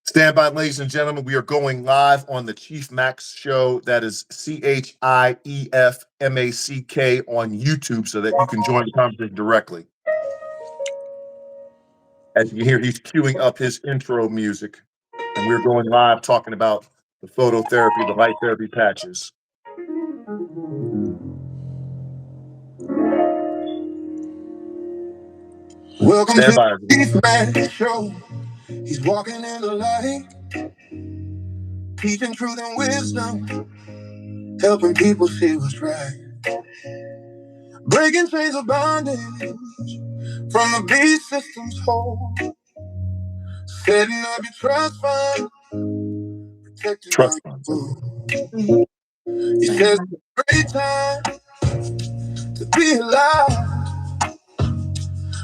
Stand by, ladies and gentlemen. We are going live on the Chief Max Show. That is CHIEFMACK on YouTube so that you can join the conversation directly. As you can hear, he's queuing up his intro music. And we're going live talking about the phototherapy, the light therapy patches. Welcome to the Chief Max Show. He's walking in the light, teaching truth and wisdom, helping people see what's right, breaking chains of bondage from the beast system's hold, setting up your trust fund, protecting Trust all funds. your food. He says it's a great time to be alive.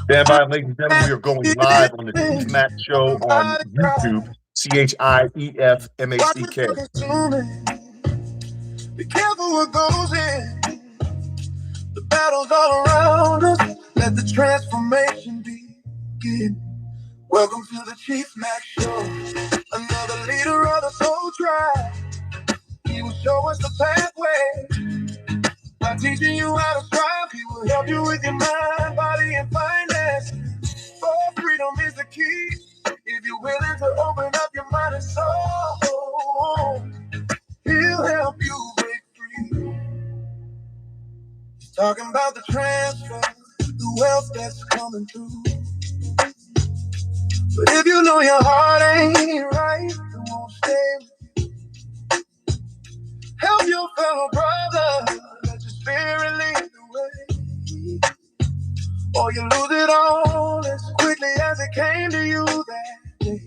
Stand by, ladies and gentlemen. We are going live on the Chief Max Show on YouTube, Watch what CHIEFMACK. you're consuming. Be careful what goes in. The battle's all around us. Let the transformation begin. Welcome to the Chief Max Show. Another leader of the soul tribe. He will show us the pathway. By teaching you how to strive, he will help you with your mind, body, and finances. For freedom is the key. If you're willing to open up your mind and soul, he'll help you break free. He's talking about the transfer, the wealth that's coming through. But if you know your heart ain't right, it won't stay with you. Help your fellow brother, let your spirit lead the way. Or you lose it all as quickly as it came to you that day.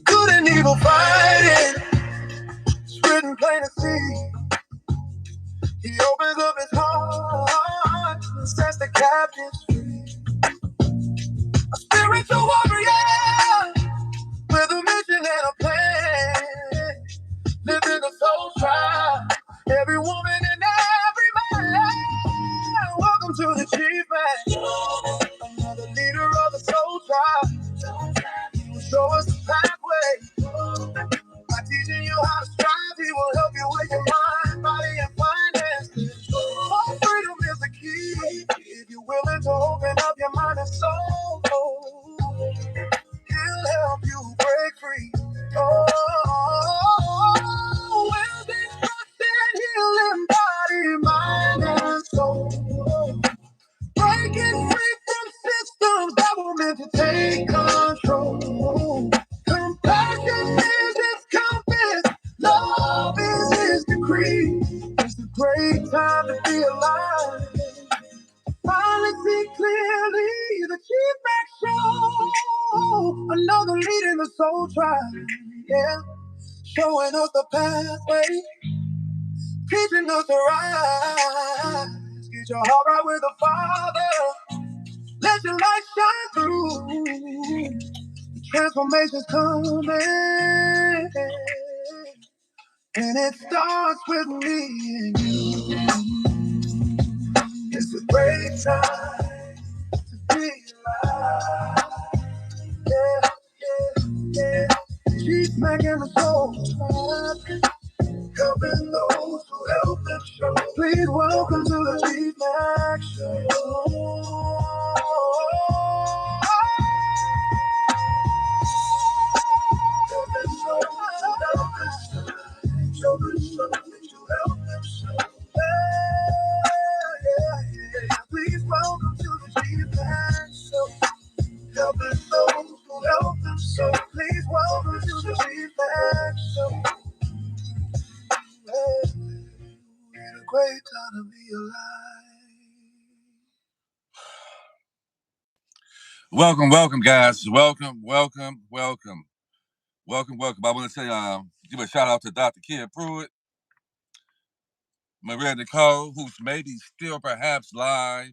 Good and evil fighting, it's written plain to see. He opens up his heart and sets the captives free. A spiritual warrior with a mission and a plan. Live in the soul tribe, every woman and every man. Welcome to the Chief Man, another leader of the soul tribe. He will show us the pathway. By teaching you how to strive, he will help you with your mind, body, and finances. Oh, freedom is the key. If you're willing to open up your mind and soul, he'll help you break free. Will be trusted, he'll embody mind and soul. Breaking free from systems that were meant to take control. Compassion is his compass, love is his decree. It's a great time to be alive. Finally see clearly the Chief Max Show. Another lead in the soul tribe, yeah. Showing us the pathway, teaching us to rise. Get your heart right with the Father. Let your light shine through. Transformation's coming, and it starts with me and you. It's a great time to be alive. Yeah, yeah, yeah. She's making the soul tribe, helping those who help them show. Please welcome to the Chief Max Show. Please welcome to the Chief Max Show. Helping those who help them so. Please welcome to the Chief Max Show. It's a great time to be alive. Welcome, guys. Welcome. I want to say, give a shout out to Dr. Kid Pruitt, Maria Nicole, who's maybe still perhaps live.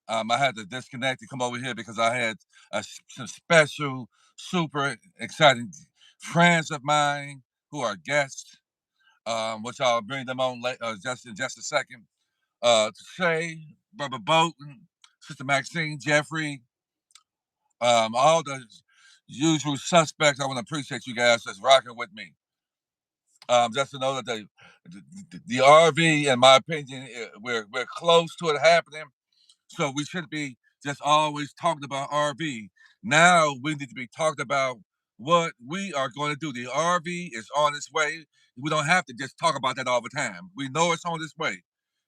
I had to disconnect and come over here because I had some special, super exciting friends of mine who are guests, which I'll bring them on just in just a second. Shay, Brother Bolton, Sister Maxine, Jeffrey, All the usual suspects. I want to appreciate you guys that's rocking with me. Just to know that the RV, in my opinion, we're close to it happening. So we should be just always talking about RV. Now we need to be talking about what we are going to do. The RV is on its way. We don't have to just talk about that all the time. We know it's on its way.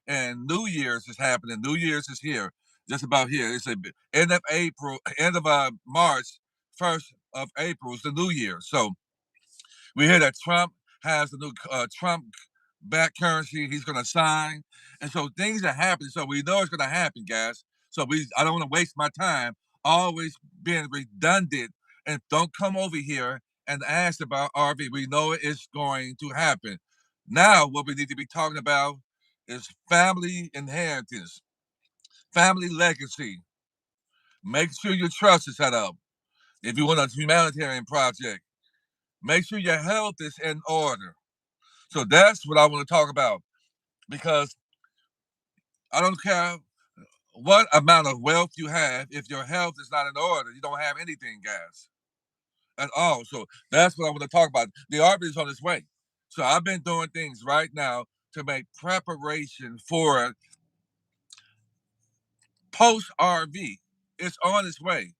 And New Year's is happening. New Year's is here, just about here. It's a end of April, end of March, 1st of April is the New Year. So we hear that Trump has the new Trump back currency he's going to sign, and so things are happening. So we know it's going to happen, guys. So I don't want to waste my time always being redundant, and don't come over here and ask about RV. We know it's going to happen. Now, what we need to be talking about is family inheritance, family legacy. Make sure your trust is set up. If you want a humanitarian project, make sure your health is in order. So that's what I want to talk about, because I don't care what amount of wealth you have. If your health is not in order, you don't have anything, guys, at all. So that's what I want to talk about. The RV is on its way. So I've been doing things right now to make preparation for post RV. It's on its way.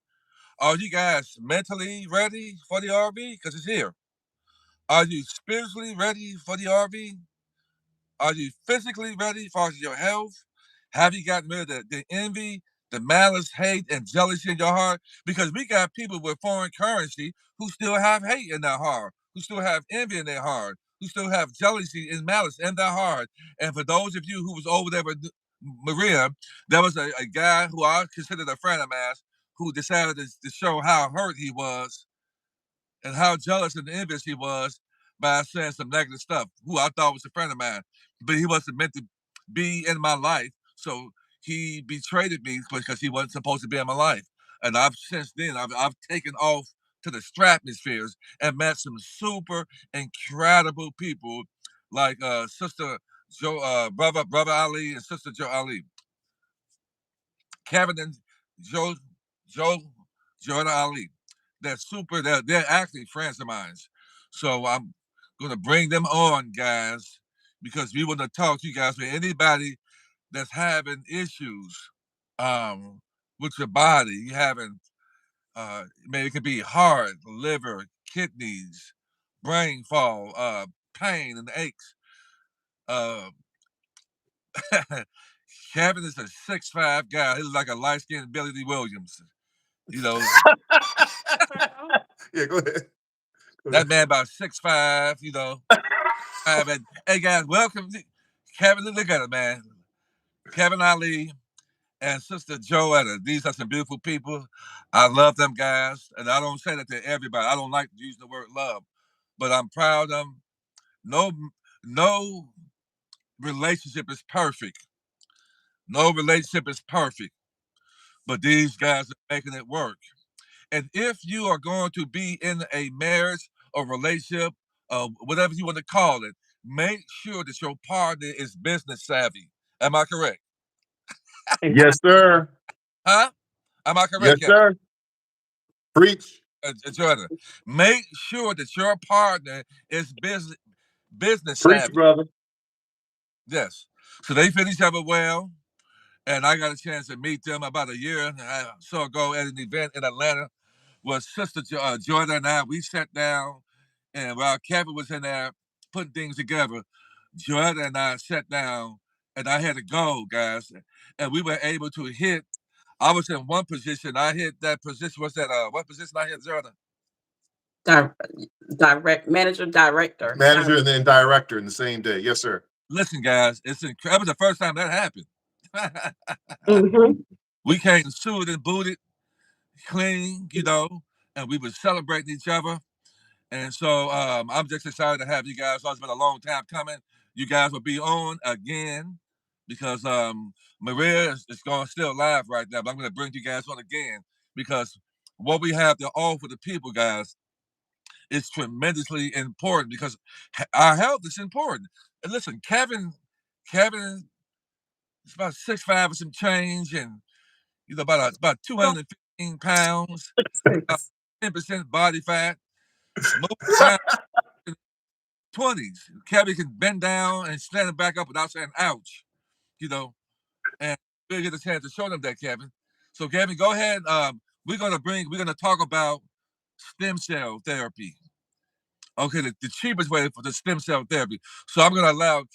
Are you guys mentally ready for the RV? Because it's here. Are you spiritually ready for the RV? Are you physically ready for your health? Have you gotten rid of the envy, the malice, hate, and jealousy in your heart? Because we got people with foreign currency who still have hate in their heart, who still have envy in their heart, who still have jealousy and malice in their heart. And for those of you who was over there with Maria, there was a guy who I considered a friend of mine who decided to show how hurt he was and how jealous and envious he was by saying some negative stuff, who I thought was a friend of mine, but he wasn't meant to be in my life. So he betrayed me because he wasn't supposed to be in my life. And since then I've taken off to the stratospheres and met some super incredible people like Sister Joe, brother Ali, and Sister Joe Ali, Kevin and Joe, Joe, Jordan Ali. They're actually friends of mine. So I'm gonna bring them on, guys, because we want to talk to you guys with anybody that's having issues with your body. You having maybe it could be heart, liver, kidneys, brain fall, pain and aches. Uh Kevin is a 6'5" guy. He's like a light-skinned Billy D. Williams. You know, Yeah, go ahead. that man about 6'5", and hey guys, welcome Kevin. Look at it, man. Kevin Ali and Sister Joetta. These are some beautiful people. I love them guys, and I don't say that to everybody. I don't like using the word love, but I'm proud of them. No, no relationship is perfect. No relationship is perfect, but these guys are making it work. And if you are going to be in a marriage or relationship, whatever you want to call it, make sure that your partner is business savvy. Am I correct? Yes, sir. Huh? Am I Yes, correct, Kevin? sir. Preach. Jordan? Make sure that your partner is business Preach, savvy. brother. Yes. So they fit each other well. And I got a chance to meet them about a year and so ago at an event in Atlanta where Sister Jordan and I, we sat down, and while Kevin was in there putting things together, Jordan and I sat down, and I had to go, guys, and we were able to hit. I was in one position. I hit that position. What's that? What position I hit, Jordan? Manager, director. Manager and then director in the same day. Yes, sir. Listen, guys, that was the first time that happened. Mhm. We came suited and booted, clean, and we were celebrating each other. And so I'm just excited to have you guys. It's been a long time coming. You guys will be on again because Maria is going still live right now, but I'm going to bring you guys on again because what we have to offer the people, guys, is tremendously important because our health is important. And listen, Kevin is about 6'5" or some change, and about 250 pounds, 10% body fat, moving around in the 20s. Kevin can bend down and stand it back up without saying ouch, you know, and we'll get a chance to show them that, Kevin. So, Kevin, go ahead. We're gonna talk about stem cell therapy. Okay, the cheapest way for the stem cell therapy. So I'm gonna allow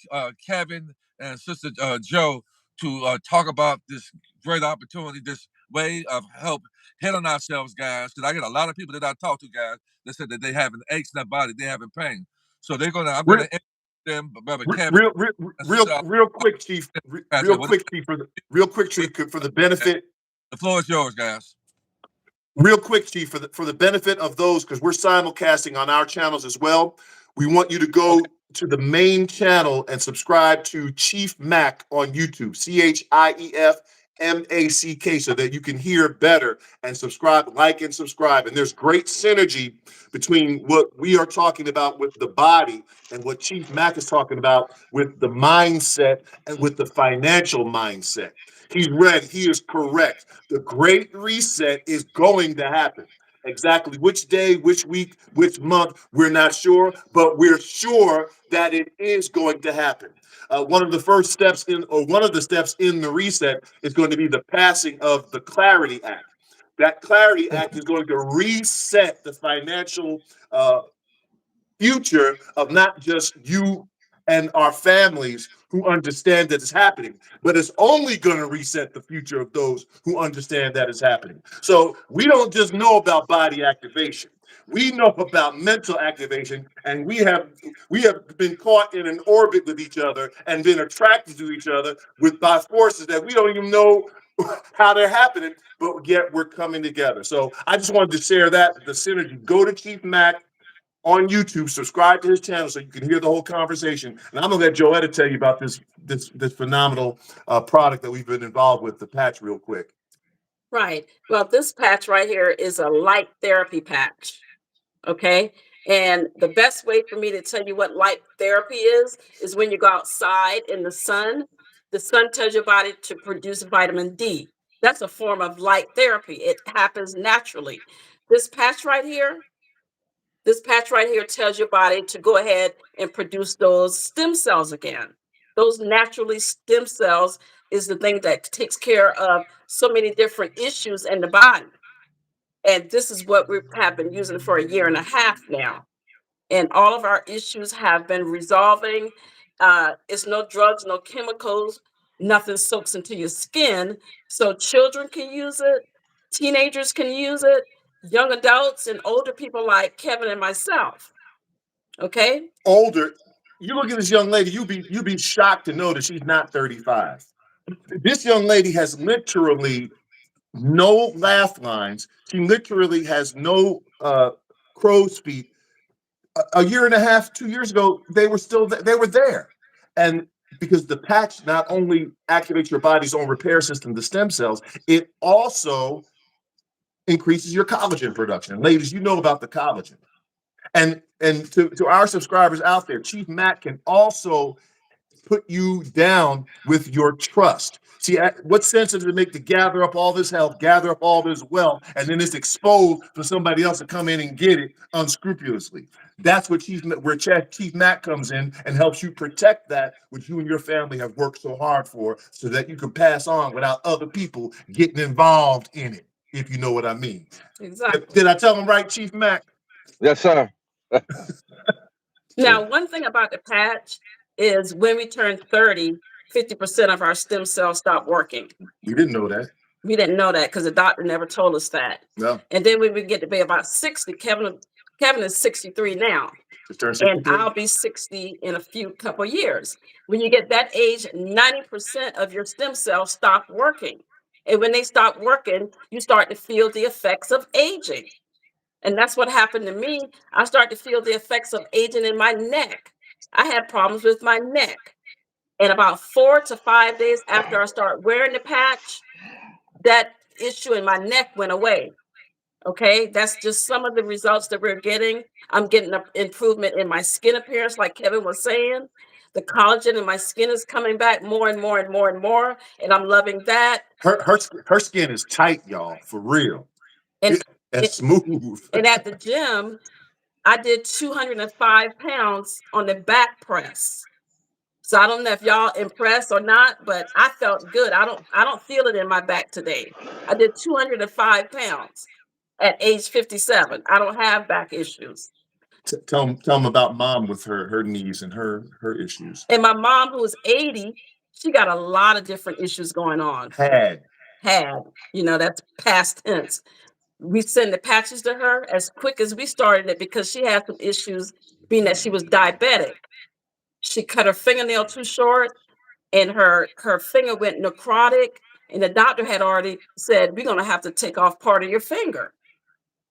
Kevin and Sister Joe to talk about this great opportunity, this way of help healing ourselves, guys. Because I get a lot of people that I talk to, guys, that said that they having aches in their body, they having pain. So I'm gonna interview them, Brother Kevin and Sister. Real quick, Chief. Real Well, quick, Chief. For the benefit. the floor is yours, guys. Real quick, Chief, for the benefit of those, because we're simulcasting on our channels as well. We want you to go to the main channel and subscribe to Chief Mac on YouTube, ChiefMack, so that you can hear better and subscribe, like and subscribe. And there's great synergy between what we are talking about with the body and what Chief Mac is talking about with the mindset and with the financial mindset. He's read, he is correct. The great reset is going to happen. Exactly which day, which week, which month, we're not sure, but we're sure that it is going to happen. One of the steps in the reset is going to be the passing of the Clarity Act. That Clarity Act is going to reset the financial future of not just you and our families who understand that it's happening, but it's only going to reset the future of those who understand that it's happening. So we don't just know about body activation. We know about mental activation, and we have been caught in an orbit with each other and been attracted to each other by forces that we don't even know how they're happening, but yet we're coming together. So I just wanted to share that, the synergy. Go to Chief Mac on YouTube, subscribe to his channel so you can hear the whole conversation. And I'm gonna let Joetta tell you about this phenomenal product that we've been involved with, the patch, real quick. Right. Well, this patch right here is a light therapy patch. Okay. And the best way for me to tell you what light therapy is when you go outside in the sun tells your body to produce vitamin D. That's a form of light therapy. It happens naturally. This patch right here, tells your body to go ahead and produce those stem cells again. Those naturally stem cells is the thing that takes care of so many different issues in the body. And this is what we have been using for a year and a half now. And all of our issues have been resolving. It's no drugs, no chemicals, nothing soaks into your skin. So children can use it, teenagers can use it, young adults and older people like Kevin and myself. Okay. Older, you look at this young lady, you'd be shocked to know that she's not 35. This young lady has literally no laugh lines. She literally has no crow's feet. A year and a half, 2 years ago, they were there. And because the patch not only activates your body's own repair system, the stem cells, it also increases your collagen production. And ladies, you know about the collagen. And to our subscribers out there, Chief Mac can also put you down with your trust. See, what sense does it make to gather up all this health, gather up all this wealth, and then it's exposed for somebody else to come in and get it unscrupulously? That's what Chief Mac comes in and helps you protect that which you and your family have worked so hard for, so that you can pass on without other people getting involved in it, if you know what I mean. Exactly. Did I tell them right, Chief Mac? Yes, sir. Now, one thing about the patch is when we turn 30, 50% of our stem cells stop working. We didn't know that. We didn't know that because the doctor never told us that. No. And then when we get to be about 60, Kevin is 63 now. Just turned 63. And I'll be 60 in a couple of years. When you get that age, 90% of your stem cells stop working. And when they stop working, you start to feel the effects of aging. And that's what happened to me. I started to feel the effects of aging in my neck. I had problems with my neck. And about 4 to 5 days after I started wearing the patch, that issue in my neck went away. Okay, that's just some of the results that we're getting. I'm getting an improvement in my skin appearance, like Kevin was saying. The collagen in my skin is coming back more and more and more and more, and I'm loving that. Her skin is tight, y'all, for real. And, That's smooth. and at the gym, I did 205 pounds on the back press. So I don't know if y'all impressed or not, but I felt good. I don't feel it in my back today. I did 205 pounds at age 57. I don't have back issues. Tell them about mom with her knees and her issues. And my mom, who is 80, she got a lot of different issues going on. Had Had, that's past tense. We send the patches to her as quick as we started it because she had some issues being that she was diabetic. She cut her fingernail too short and her finger went necrotic, and the doctor had already said, we're going to have to take off part of your finger.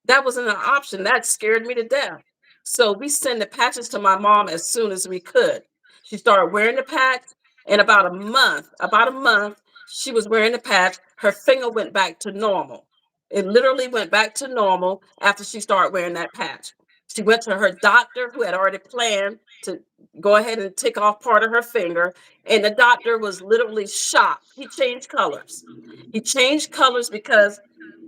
That wasn't an option. That scared me to death. So we send the patches to my mom as soon as we could. She started wearing the patch, and about a month, she was wearing the patch. Her finger went back to normal. It literally went back to normal after she started wearing that patch. She went to her doctor, who had already planned to go ahead and take off part of her finger, and the doctor was literally shocked. He changed colors. He changed colors because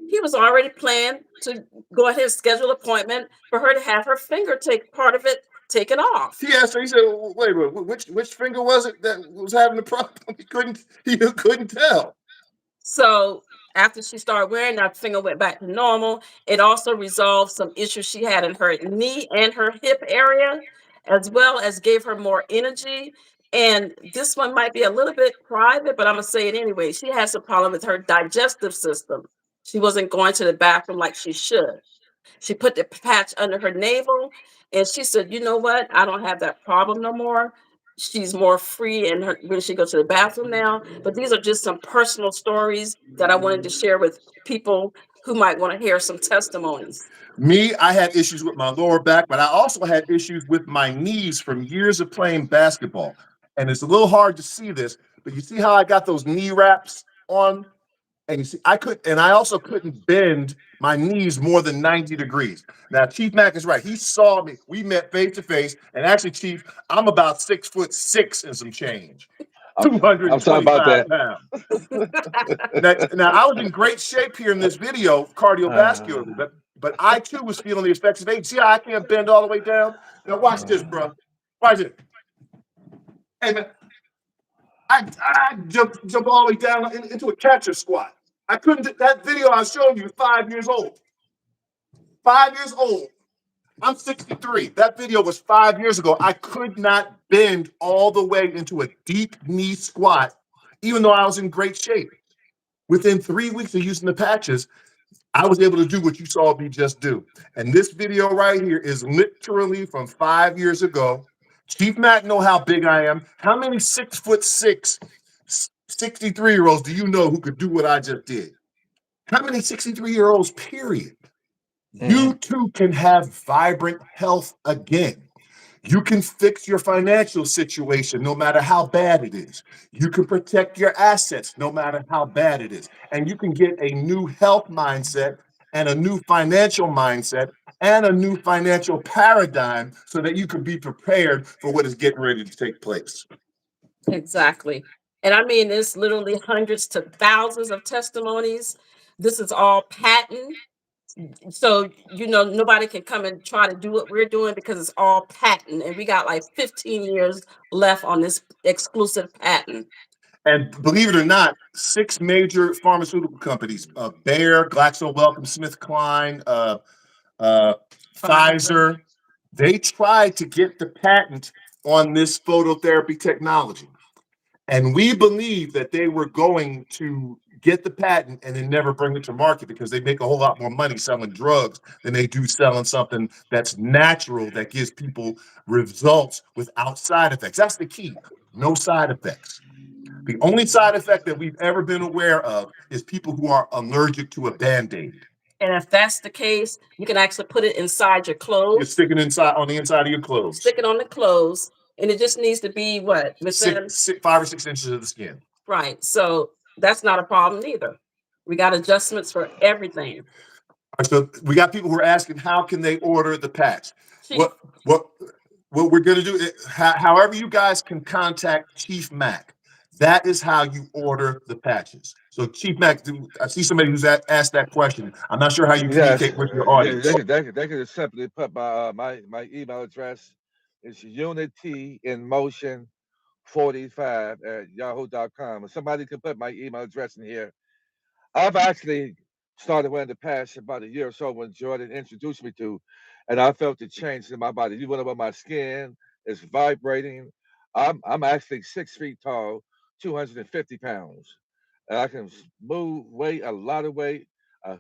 he was already planned to go ahead and schedule an appointment for her to have her finger take part of it taken off. he asked her. He said, "Wait, which finger was it that was having the problem?" He couldn't tell. So after she started wearing that, finger went back to normal. It also resolved some issues she had in her knee and her hip area, as well as gave her more energy. And this one might be a little bit private, but I'm gonna say it anyway. She has a problem with her digestive system. She wasn't going to the bathroom like she should. She put the patch under her navel, and she said, "You know what? I don't have that problem no more." She's more free in her when she goes to the bathroom now. But these are just some personal stories that I wanted to share with people who might want to hear some testimonies. Me, I had issues with my lower back, but I also had issues with my knees from years of playing basketball. And it's a little hard to see this, but you see how I got those knee wraps on? And you see, I also couldn't bend my knees more than 90 degrees. Now, Chief Mack is right. He saw me. We met face to face. And actually, Chief, I'm about 6'6" and some change, I'm sorry about 225 that. pounds. Now, I was in great shape here in this video, cardiovascularly, but I too was feeling the effects of age. See how I can't bend all the way down? Now, watch this, bro. Watch it. Hey, man, I jump all the way down into a catcher squat. I couldn't. That video I showed you, 5 years old. 5 years old. I'm 63. That video was 5 years ago. I could not bend all the way into a deep knee squat, even though I was in great shape. Within 3 weeks of using the patches, I was able to do what you saw me just do. And this video right here is literally from 5 years ago. Chief Mack know how big I am. How many 6'6", 63-year-olds do you know who could do what I just did? How many 63-year-olds, period? You too can have vibrant health again. You can fix your financial situation no matter how bad it is. You can protect your assets no matter how bad it is. And you can get a new health mindset and a new financial mindset and a new financial paradigm so that you can be prepared for what is getting ready to take place. Exactly. And I mean, there's literally hundreds to thousands of testimonies. This is all patent. So, nobody can come and try to do what we're doing because it's all patent. And we got like 15 years left on this exclusive patent. And believe it or not, 6 major pharmaceutical companies, Bayer, GlaxoSmithKline, Pfizer, they tried to get the patent on this phototherapy technology. And we believe that they were going to get the patent and then never bring it to market because they make a whole lot more money selling drugs than they do selling something that's natural, that gives people results without side effects. That's the key. No side effects. The only side effect that we've ever been aware of is people who are allergic to a Band-Aid. And if that's the case, you can actually put it inside your clothes. You're sticking inside on the inside of your clothes. Stick it on the clothes, and it just needs to be what? Within 5 or 6 inches of the skin. Right. So that's not a problem either. We got adjustments for everything. So we got people who are asking, how can they order the patch? What we're going to do, however you guys can contact Chief Mack, That is how you order the patches. So, Chief Mac, I see somebody who's asked that question. I'm not sure how you Yes, communicate with your yeah, audience. they could just simply put my email address. It's Unity in Motion 45 at yahoo.com. And somebody can put my email address in here. I've actually started wearing the patch about a year or so when Jordan introduced me to, and I felt the change in my body. You went over my skin, it's vibrating. I'm actually 6 feet tall, 250 pounds. And I can move weight, a lot of weight. I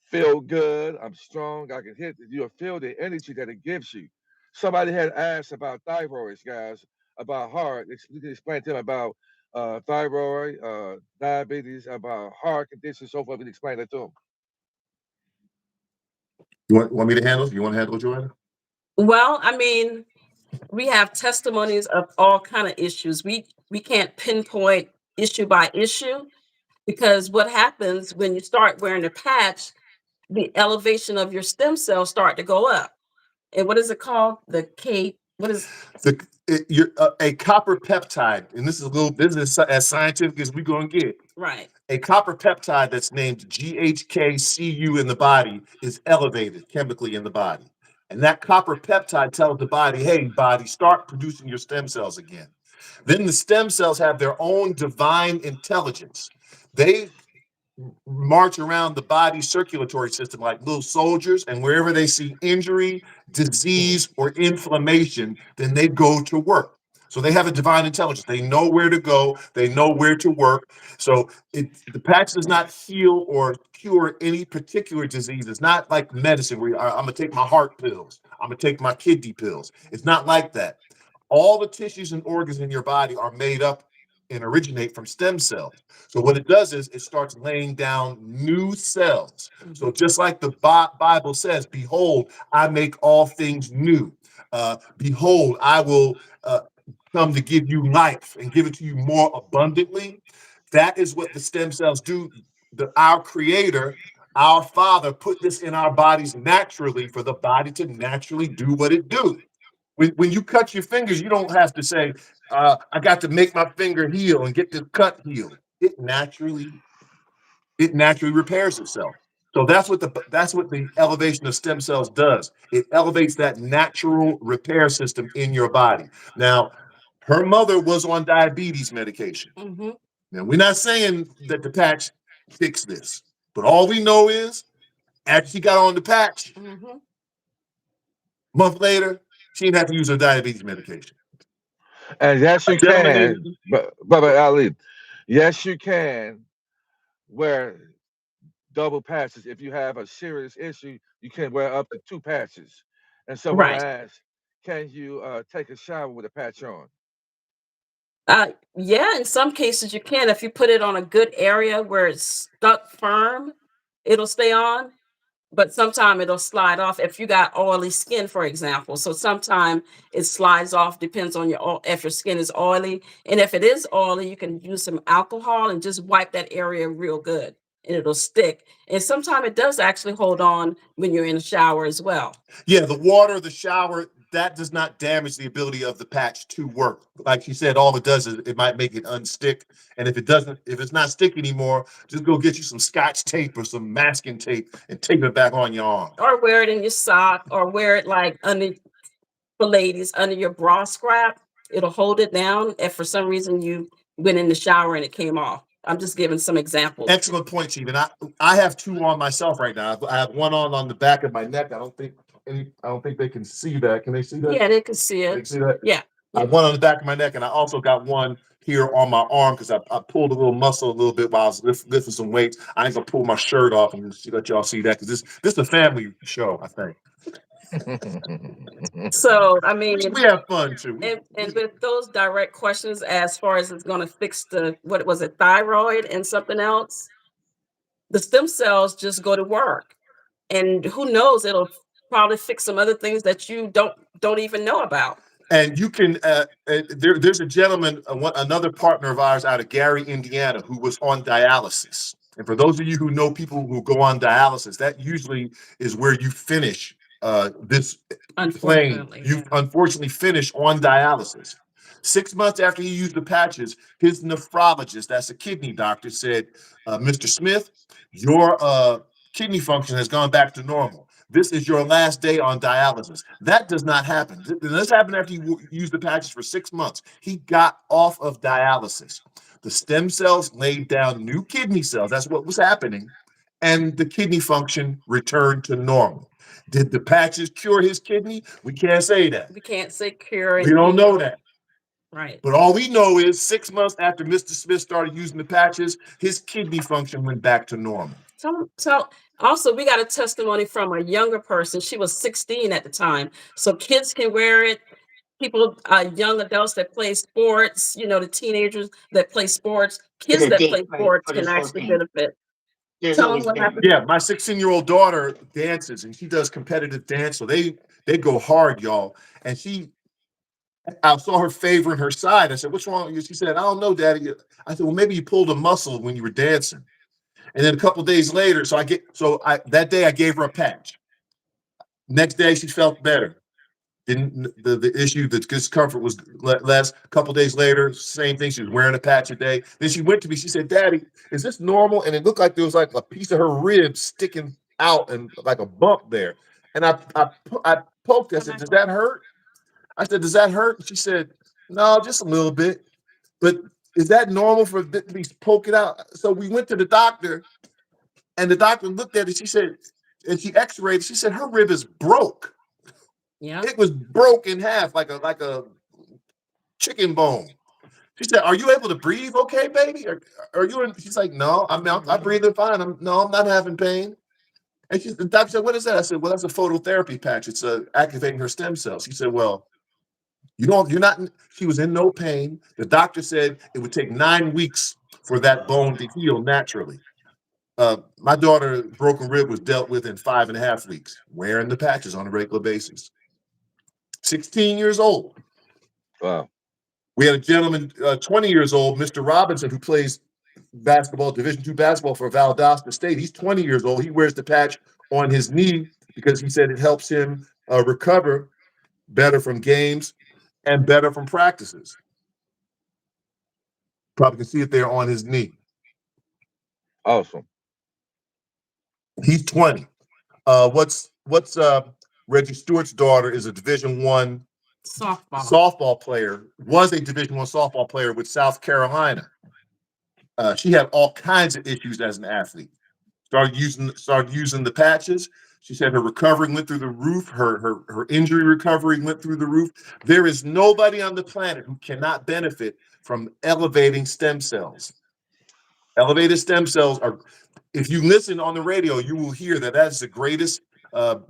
feel good. I'm strong. I can hit. You'll feel the energy that it gives you. Somebody had asked about thyroids, guys, about heart. You can explain to them about thyroid, diabetes, about heart conditions, so forth. We can explain that to them. You want me to handle it? You want to handle it, Joanna? Well, I mean, we have testimonies of all kind of issues. We can't pinpoint issue by issue because what happens when you start wearing a patch, the elevation of your stem cells start to go up. And what is it called? The K. What is A copper peptide, and this is a little. This is as scientific as we're going to get. right? A copper peptide that's named GHKCU in the body is elevated chemically in the body. And that copper peptide tells the body, hey, body, start producing your stem cells again. Then the stem cells have their own divine intelligence. They march around the body circulatory system like little soldiers, and wherever they see injury, disease, or inflammation, then they go to work. So they have a divine intelligence. They know where to go. They know where to work. So the patch does not heal or cure any particular disease. It's not like medicine where I'm going to take my heart pills. I'm going to take my kidney pills. It's not like that. All the tissues and organs in your body are made up and originate from stem cells. So what it does is it starts laying down new cells. So just like the Bible says, behold, I make all things new. Behold, I will come to give you life and give it to you more abundantly. That is what the stem cells do. Our creator, our father, put this in our bodies naturally for the body to naturally do what it do. When you cut your fingers, you don't have to say, I got to make my finger heal and get the cut healed. It naturally repairs itself. So that's what the elevation of stem cells does. It elevates that natural repair system in your body. Now, her mother was on diabetes medication. Mm-hmm. Now, we're not saying that the patch fixed this, but all we know is after she got on the patch, Mm-hmm. a month later, she didn't have to use her diabetes medication. And yes, A you gentleman named can, but Ali, yes, you can wear double patches. If you have a serious issue, you can wear up to two patches. And someone Right. asked, can you take a shower with a patch on? Yeah, in some cases you can. If you put it on a good area where it's stuck firm, it'll stay on. But sometime it'll slide off if you got oily skin, for example. So sometime it slides off, depends on if your skin is oily. And if it is oily, you can use some alcohol and just wipe that area real good and it'll stick. And sometimes it does actually hold on when you're in the shower as well. Yeah, the water, the shower, that does not damage the ability of the patch to work. Like you said, all it does is it might make it unstick. And if it's not sticky anymore, just go get you some scotch tape or some masking tape and tape it back on your arm. Or wear it in your sock or wear it like under, for ladies, under your bra strap. It'll hold it down if for some reason you went in the shower and it came off. I'm just giving some examples. Excellent point, Chief. And I have two on myself right now. I have one on the back of my neck. I don't think they can see that. Can they see that? Yeah, they can see They can it. see that. Yeah. I Yeah. have one on the back of my neck, and I also got one here on my arm because I pulled a little muscle a little bit while I was lifting some weights. I ain't gonna pull my shirt off and let y'all see that because this is a family show. I think So I we mean, have fun too. and with those direct questions as far as it's going to fix the what was it, thyroid and something else, the stem cells just go to work. And who knows, it'll probably fix some other things that you don't even know about. And you can there's a gentleman, another partner of ours out of Gary, Indiana, who was on dialysis. And for those of you who know people who go on dialysis, that usually is where you finish this plane. Unfortunately, You yeah. unfortunately finish on dialysis. 6 months after he used the patches, his nephrologist, that's a kidney doctor, said, Mr. Smith, your kidney function has gone back to normal. This is your last day on dialysis. That does not happen. This happened after you used the patches for 6 months. He got off of dialysis. The stem cells laid down new kidney cells. That's what was happening. And the kidney function returned to normal. Did the patches cure his kidney? We can't say that. We can't say cure it. We don't know that. Right. But all we know is 6 months after Mr. Smith started using the patches, his kidney function went back to normal. So also we got a testimony from a younger person. She was 16 at the time. So kids can wear it. People, young adults that play sports, the teenagers that play sports, kids that play sports can actually benefit. Tell them what happened. Yeah, my 16-year-old daughter dances and she does competitive dance. So they go hard, y'all. And I saw her favoring her side. I said, "What's wrong with you?" She said, "I don't know, Daddy." I said, "Well, maybe you pulled a muscle when you were dancing." And then a couple of days later, that day I gave her a patch. Next day she felt better. The issue, the discomfort was less. A couple of days later, same thing. She was wearing a patch a day. Then she went to me. She said, "Daddy, is this normal?" And it looked like there was like a piece of her rib sticking out and like a bump there. And I poked her. I said, "Does that hurt?" I said, "Does that hurt?" She said, "No, just a little bit." But is that normal for it to be poking out? So we went to the doctor, and the doctor looked at it. She said, and she X-rayed. She said her rib is broke. Yeah. It was broke in half, like a chicken bone. She said, "Are you able to breathe okay, baby? Are you in?" She's like, "No, I'm breathing fine. I'm not having pain." And the doctor said, "What is that?" I said, "Well, that's a phototherapy patch. It's activating her stem cells." She said, "Well, you're not." She was in no pain. The doctor said it would take 9 weeks for that bone to heal naturally. My daughter's broken rib was dealt with in 5.5 weeks, wearing the patches on a regular basis. 16 years old. Wow. We had a gentleman, 20 years old, Mr. Robinson, who plays basketball, Division II basketball for Valdosta State. He's 20 years old. He wears the patch on his knee because he said it helps him recover better from games and better from practices. Probably can see it there on his knee. Awesome. He's 20. What's Reggie Stewart's daughter is a Division I softball player, was a Division I softball player with South Carolina. She had all kinds of issues as an athlete. Started using the patches. She said her recovery went through the roof. Her injury recovery went through the roof. There is nobody on the planet who cannot benefit from elevating stem cells. Elevated stem cells are, if you listen on the radio, you will hear that is the greatest,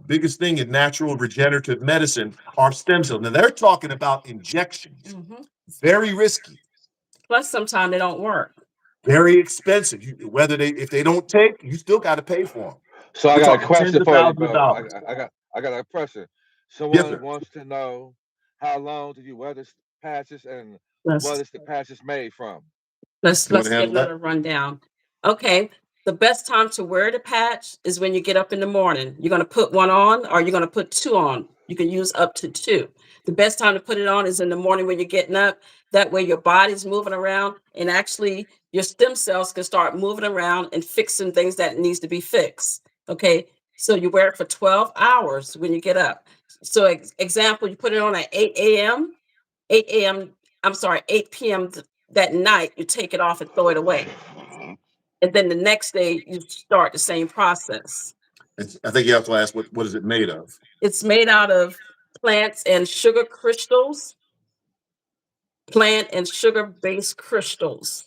biggest thing in natural regenerative medicine are stem cells. Now they're talking about injections, very risky. Plus, sometimes they don't work. Very expensive. If they don't take, you still got to pay for them. So I got a question for you, bro. I got a question. Someone wants to know, how long did you wear the patches and what is the patches made from? Let's get another rundown. Okay. The best time to wear the patch is when you get up in the morning. You're going to put one on, or you're going to put two on. You can use up to two. The best time to put it on is in the morning when you're getting up. That way your body's moving around, and actually your stem cells can start moving around and fixing things that needs to be fixed. Okay. So you wear it for 12 hours when you get up. So example, you put it on at 8 p.m. That night, you take it off and throw it away. And then the next day, you start the same process. I think you have to ask, what is it made of? It's made out of plants and sugar crystals, plant and sugar-based crystals.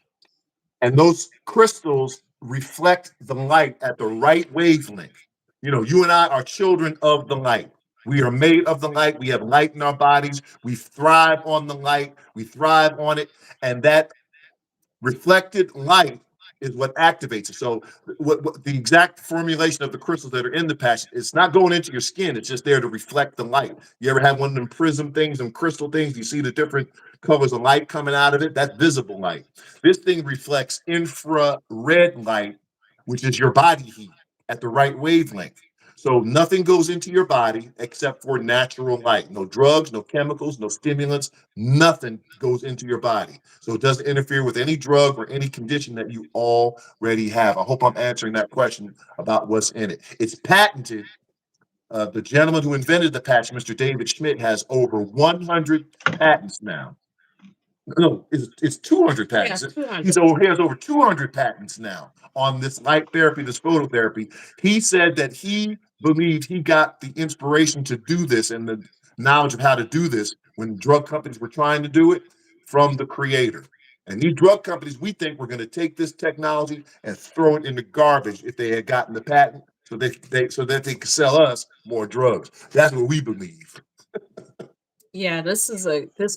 And those crystals reflect the light at the right wavelength. You and I are children of the light. We are made of the light. We have light in our bodies. We thrive on the light. We thrive on it. And that reflected light is what activates it. So what the exact formulation of the crystals that are in the patch, it's not going into your skin. It's just there to reflect the light. You ever have one of them prism things, them crystal things? You see the different colors of light coming out of it? That's visible light. This thing reflects infrared light, which is your body heat at the right wavelength. So nothing goes into your body except for natural light. No drugs, no chemicals, no stimulants, nothing goes into your body. So it doesn't interfere with any drug or any condition that you already have. I hope I'm answering that question about what's in it. It's patented. The gentleman who invented the patch, Mr. David Schmidt, has over 100 patents now. No, it's 200 Yeah, patents. 200. He has over 200 patents now on this light therapy, this phototherapy. He said that he believed he got the inspiration to do this and the knowledge of how to do this when drug companies were trying to do it from the creator. And these drug companies, we think, were going to take this technology and throw it in the garbage if they had gotten the patent, so that they could sell us more drugs. That's what we believe. Yeah, this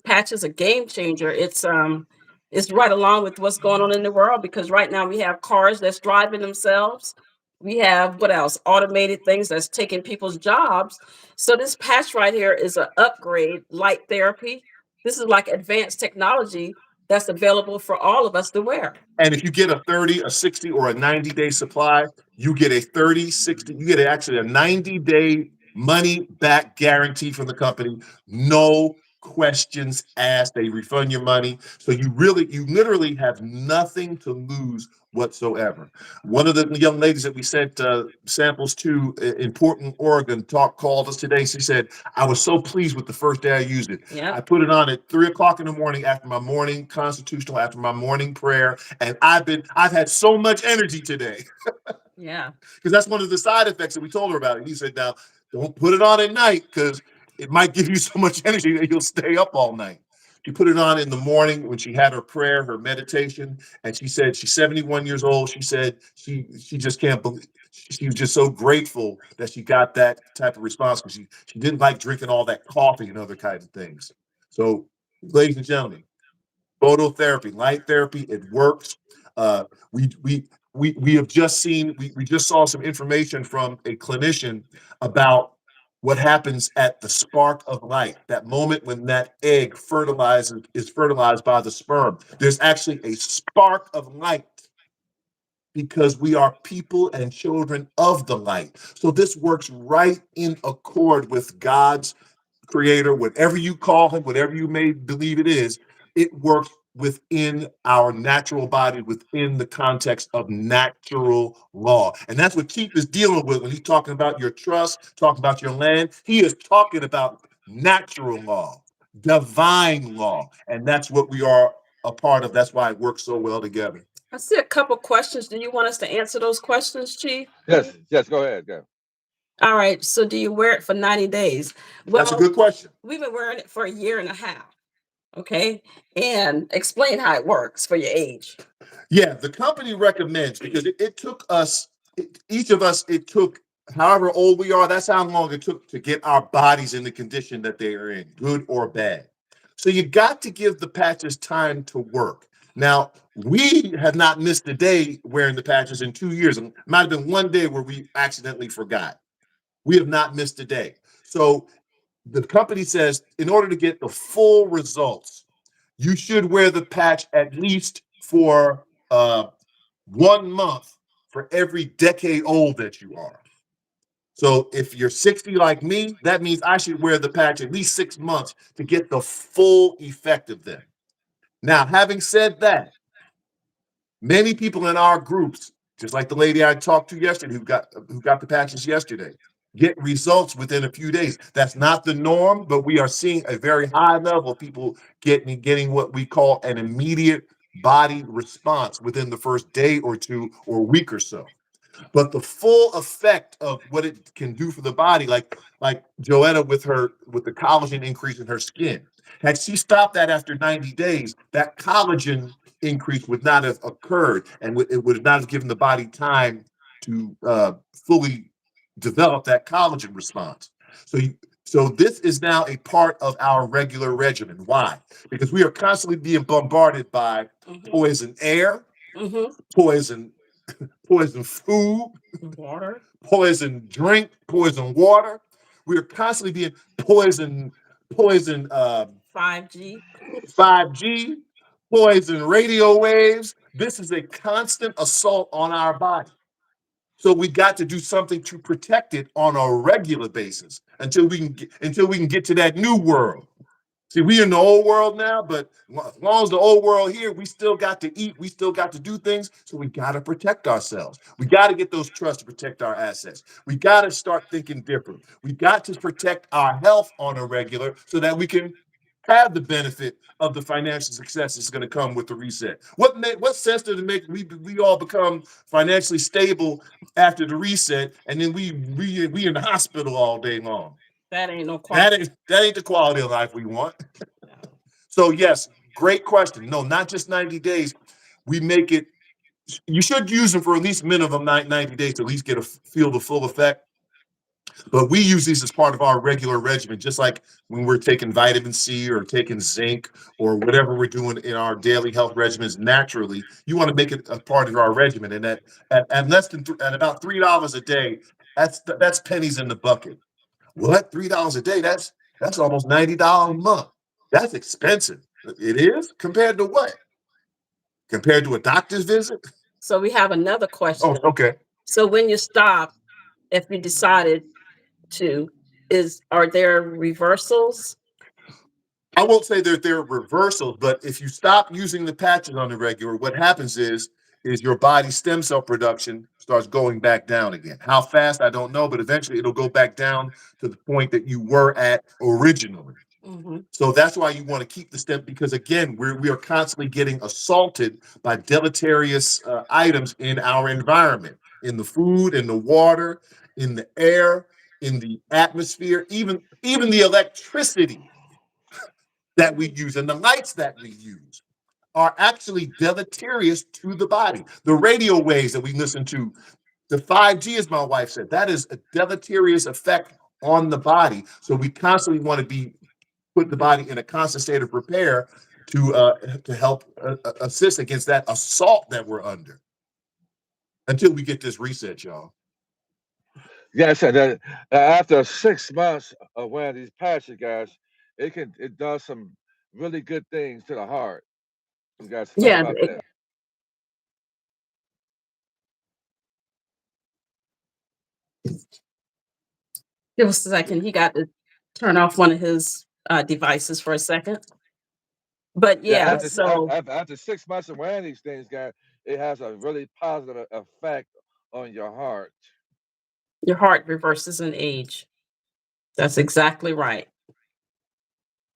patch is a game changer. It's right along with what's going on in the world because right now we have cars that's driving themselves. We have what else? Automated things that's taking people's jobs. So this patch right here is an upgrade, light therapy. This is like advanced technology that's available for all of us to wear. And if you get a 30, a 60, or a 90-day supply, you get a 30, 60, you get actually a 90-day money back guarantee from the company. No questions asked. They refund your money. So you literally have nothing to lose whatsoever. One of the young ladies that we sent samples to in Portland, Oregon, called us today. She said, I was so pleased with the first day I used it. Yeah. I put it on at 3 o'clock in the morning after my morning constitutional, after my morning prayer, and I've had so much energy today. Yeah. Because that's one of the side effects that we told her about. And he said, now don't put it on at night because it might give you so much energy that you'll stay up all night. She put it on in the morning when she had her prayer, her meditation, and she said she's 71 years old. She said she just can't believe. She was just so grateful that she got that type of response because she didn't like drinking all that coffee and other kinds of things. So, ladies and gentlemen, phototherapy, light therapy, it works. Uh, we we we have just seen we just saw some information from a clinician about what happens at the spark of light, that moment when that egg is fertilized by the sperm. There's actually a spark of light because we are people and children of the light. So this works right in accord with God's creator, whatever you call him, whatever you may believe it is, it works within our natural body, within the context of natural law. And that's what Keith is dealing with when he's talking about your trust, talking about your land. He is talking about natural law, divine law. And that's what we are a part of. That's why it works so well together. I see a couple questions. Do you want us to answer those questions, Chief? Yes, yes, go ahead. Go. All right. So do you wear it for 90 days? That's a Well, good question. we've been wearing it for a year and a half. Okay. And explain how it works for your age. Yeah, the company recommends because it took us, each of us, it took however old we are, that's how long it took to get our bodies in the condition that they are in, good or bad. So you got to give the patches time to work. Now, we have not missed a day wearing the patches in 2 years. It might have been one day where we accidentally forgot. We have not missed a day. So the company says in order to get the full results, you should wear the patch at least for 1 month for every decade old that you are. So if you're 60 like me, that means I should wear the patch at least 6 months to get the full effect of them. Now, having said that, many people in our groups, just like the lady I talked to yesterday who got the patches yesterday, get results within a few days. That's not the norm, but we are seeing a very high level of people getting what we call an immediate body response within the first day or two or week or so. But the full effect of what it can do for the body, like Joetta with the collagen increase in her skin, had she stopped that after 90 days, that collagen increase would not have occurred, and it would not have given the body time to fully develop that collagen response. So so this is now a part of our regular regimen. Why? Because we are constantly being bombarded by poison air, poison poison food, Water. poison drink, poison water. We are constantly being poison 5G. 5G, poison radio waves. This is a constant assault on our body. So we got to do something to protect it on a regular basis until we can get to that new world. See, we in the old world now, but as long as the old world here, we still got to eat, we still got to do things. So we got to protect ourselves. We got to get those trusts to protect our assets. We got to start thinking different. We got to protect our health on a regular so that we can have the benefit of the financial success that's going to come with the reset. What sense does it make we all become financially stable after the reset, and then we in the hospital all day long? That ain't no That quality. ain't the quality of life we want. So yes, great question. No, not just 90 days. We make it. You should use them for at least minimum 90 days to at least get a feel the full effect. But we use these as part of our regular regimen, just like when we're taking vitamin C or taking zinc or whatever we're doing in our daily health regimens naturally. You want to make it a part of our regimen, and at less than at about $3 a day, that's pennies in the bucket. What? $3 a day? That's almost $90 a month. That's expensive. It is compared to what? Compared to a doctor's visit? So we have another Oh, question. okay. So when you stop, if you decided to, are there reversals? I won't say that they're reversals, but if you stop using the patches on the regular, what happens is your body's stem cell production starts going back down again. How fast, I don't know, but eventually it'll go back down to the point that you were at originally. Mhm. So that's why you want to keep the stem, because again, we are constantly getting assaulted by deleterious items in our environment, in the food, in the water, in the air, in the atmosphere, even the electricity that we use and the lights that we use are actually deleterious to the body. The radio waves that we listen to, the 5G, as my wife said, that is a deleterious effect on the body. So we constantly want to be put the body in a constant state of repair to help assist against that assault that we're under until we get this reset, y'all. Yeah, I said that after 6 months of wearing these patches, guys, it does some really good things to the heart. You guys thought Yeah, about that? give us a second. He got to turn off one of his devices for a second. But Yeah, yeah, so after 6 months of wearing these things, guys, it has a really positive effect on your heart. your heart reverses in age. That's exactly right.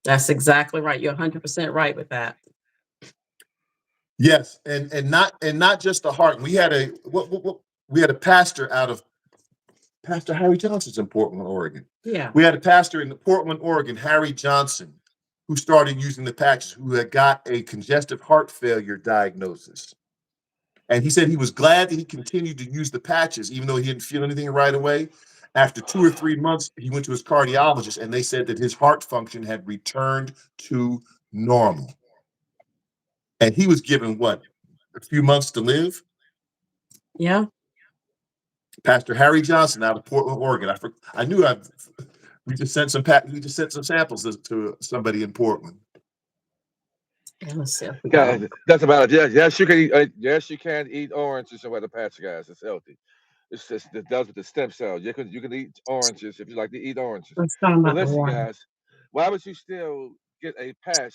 That's exactly right. You're 100% right with that. Yes, and not just the heart. We had we had a pastor out of Pastor Harry Johnson's in Portland, Oregon. Yeah. We had a pastor in Portland, Oregon, Harry Johnson, who started using the patches, who had got a congestive heart failure diagnosis. And he said he was glad that he continued to use the patches, even though he didn't feel anything right away. After 2 or 3 months, he went to his cardiologist, and they said that his heart function had returned to normal. And he was given what, a few months to live? Yeah. Pastor Harry Johnson out of Portland, Oregon. I knew we just sent we just sent some samples to somebody in Portland. Yeah, let's see if we got. Yeah, that's about it. Yes, you can eat. Yes, you can eat oranges and wear the patch, guys. It's healthy. It's just it does with the stem cells. You can eat oranges if you like to eat oranges. Let's talk But about the listen, water. guys, why would you still get a patch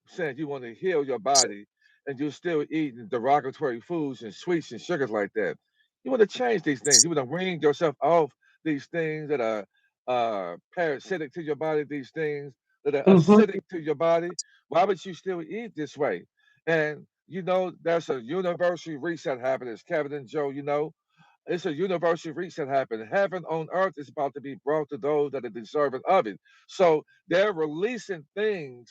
saying you want to heal your body and you're still eating derogatory foods and sweets and sugars like that? You want to change these things. You want to wean yourself off these things that are parasitic to your body, these things that are Hmm. acidic to your body. Why would you still eat this way? And there's a universal reset happening. As Kevin and Joe, it's a universal reset happening. Heaven on earth is about to be brought to those that are deserving of it. So they're releasing things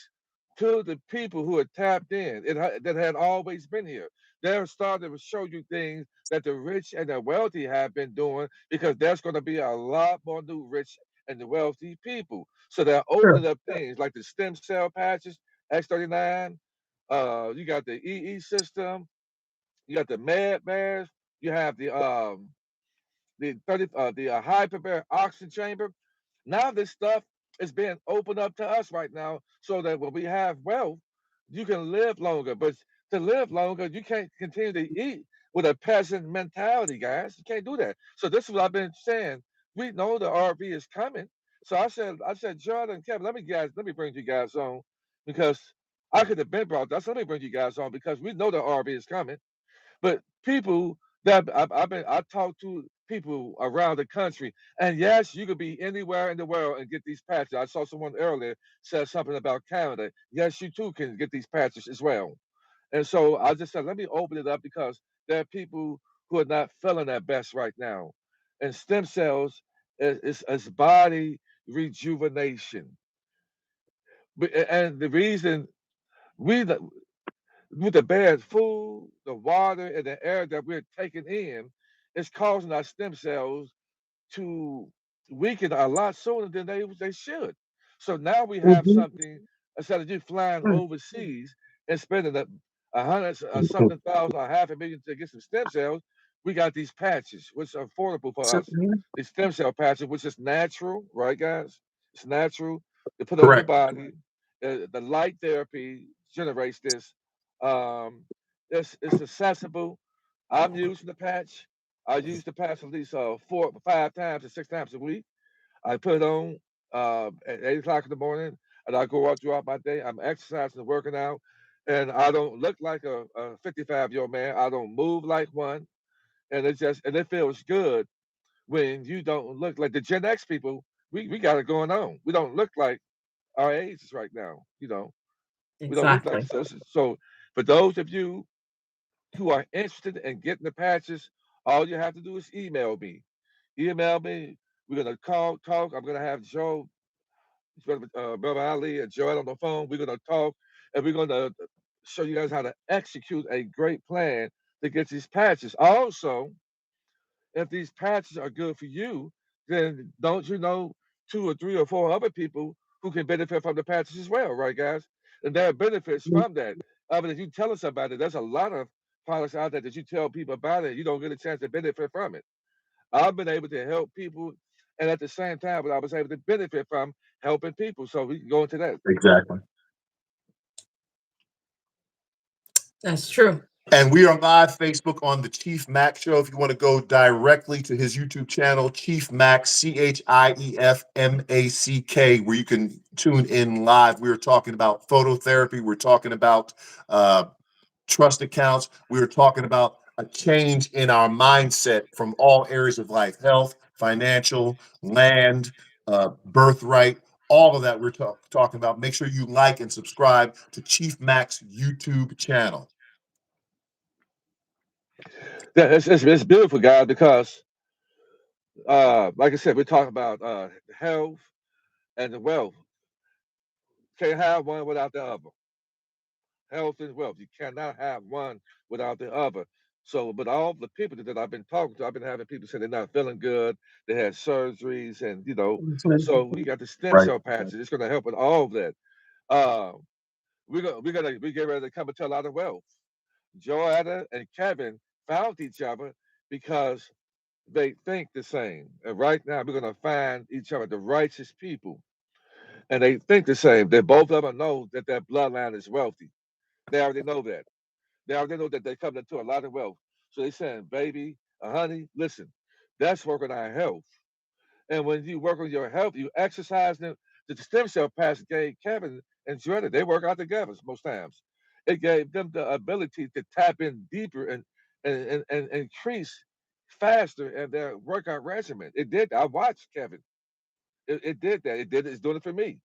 to the people who are tapped in that had always been here. They're starting to show you things that the rich and the wealthy have been doing because there's going to be a lot more new rich and the wealthy people. So they're Sure. opening up things like the stem cell patches, X39. You got the EE system. You got the Med Bears. You have the hyperbaric oxygen chamber. Now this stuff is being opened up to us right now, so that when we have wealth, you can live longer. But to live longer, you can't continue to eat with a peasant mentality, guys. You can't do that. So this is what I've been saying. We know the RV is coming. So I said, Jordan, Kevin, let me bring you guys on because I could have been brought. That's let me bring you guys on because we know the RV is coming. But people that I talked to people around the country, and yes, you could be anywhere in the world and get these patches. I saw someone earlier said something about Canada. Yes, you too can get these patches as well. And so I just said, let me open it up because there are people who are not feeling their best right now. And stem cells is body rejuvenation. And the reason we with the bad food, the water, and the air that we're taking in, it's causing our stem cells to weaken a lot sooner than they should. So now we have Mhm. something instead of you flying overseas and spending a hundred something thousand or half a million to get some stem cells. We got these patches, which are affordable for us. These stem cell patches, which is natural, right, guys? It's natural. They put it on your Correct. body. The light therapy generates this. Um, it's accessible. I'm using the patch. I use the patch at least 4 or 5 times or 6 times a week. I put it on at 8 o'clock in the morning, and I go out throughout my day. I'm exercising and working out, and I don't look like a 55-year-old man. I don't move like one, and it feels good when you don't look like the Gen X people. We got it going on. We don't look like our ages right now. We don't look like Exactly. so. For those of you who are interested in getting the patches, all you have to do is email me. Email me. We're gonna talk. I'm gonna have Brother Ali, and Joel on the phone. We're gonna talk, and we're gonna show you guys how to execute a great plan to get these patches. Also, if these patches are good for you, then don't you know 2 or 3 or 4 other people who can benefit from the patches as well, right, guys? And there are benefits from that. I mean, if you tell us about it, there's a lot of products out there that you tell people about it, you don't get a chance to benefit from it. I've been able to help people, and at the same time, but I was able to benefit from helping people. So we can go into that. Exactly. That's true. And we are live Facebook on the Chief Mac Show. If you want to go directly to his YouTube channel, Chief Mac, CHIEFMACK, where you can tune in live. We were talking about phototherapy. We're talking about uh, trust accounts. We were talking about a change in our mindset from all areas of life: health, financial, land, birthright. All of that we're talking about. Make sure you like and subscribe to Chief Mac's YouTube channel. Yeah, it's beautiful, guys, because like I said, we're talking about health and the wealth. Can't have one without the other. Health and wealth. You cannot have one without the other. So, but all the people that I've been talking to, I've been having people say they're not feeling good. They had surgeries, and so we got the stem Right. cell patches. It's going to help with all of that. Uh, we get ready to come into a lot of wealth. Joanna and Kevin found each other because they think the same. And right now, we're going to find each other, the righteous people, and they think the same. They both of them know that their bloodline is wealthy. They already know that. They already know that they're coming into a lot of wealth. So they saying, baby, honey, listen, that's working on health. And when you work on your health, you exercise them. The stem cell pass gave Kevin and Jordan, they work out together most times. It gave them the ability to tap in deeper and increase faster in their workout regimen. It did. I watched Kevin. It did that. It did. It's doing it for me.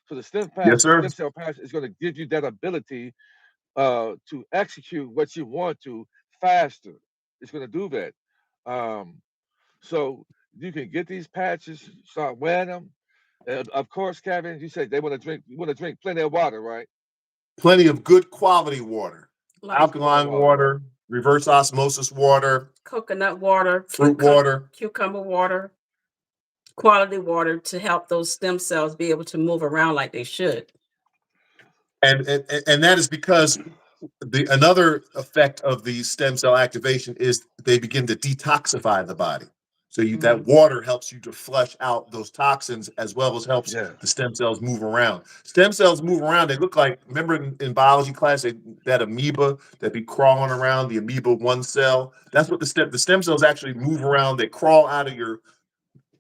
So the Yes, sir. stem cell pass is going to give you that ability to execute what you want to faster. It's going to do that. Um, so you can get these patches, start wearing them. And of course, Kevin, you said they want to drink. You want to drink plenty of water, right? Plenty of good quality water, Like Crystal clear alkaline water. water, reverse osmosis water, coconut water, fruit water. cucumber water, quality water to help those stem cells be able to move around like they should. And that is because another effect of the stem cell activation is they begin to detoxify the body. So that water helps you to flush out those toxins as well as helps Yeah. the stem cells move around. Stem cells move around. They look like, remember in biology class, that amoeba that be crawling around, the amoeba one cell. That's what the stem cells actually move around. They crawl out of your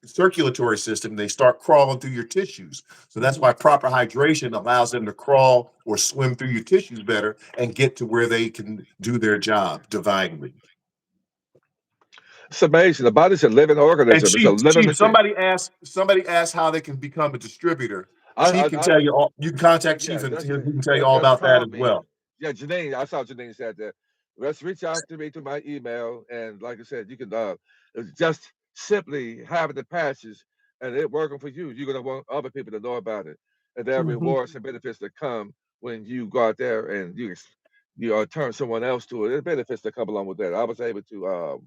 circulatory system. They start crawling through your tissues. So that's why proper hydration allows them to crawl or swim through your tissues better and get to where they can do their job divinely. It's amazing. The body's a living And organism. It's a living Chief, machine. somebody asked how they can become a distributor. Chief can I tell you all. You can contact Chief yeah, and that's he the can tell you all just about that call as me. well. Yeah, Janine. I saw Janine said that. Let's reach out to me through my email, and like I said, you can it's just simply having the patches and it working for you. You're gonna want other people to know about it, and there are Mhm. rewards and benefits that come when you go out there and you turn someone else to it. There's benefits that come along with that. I was able to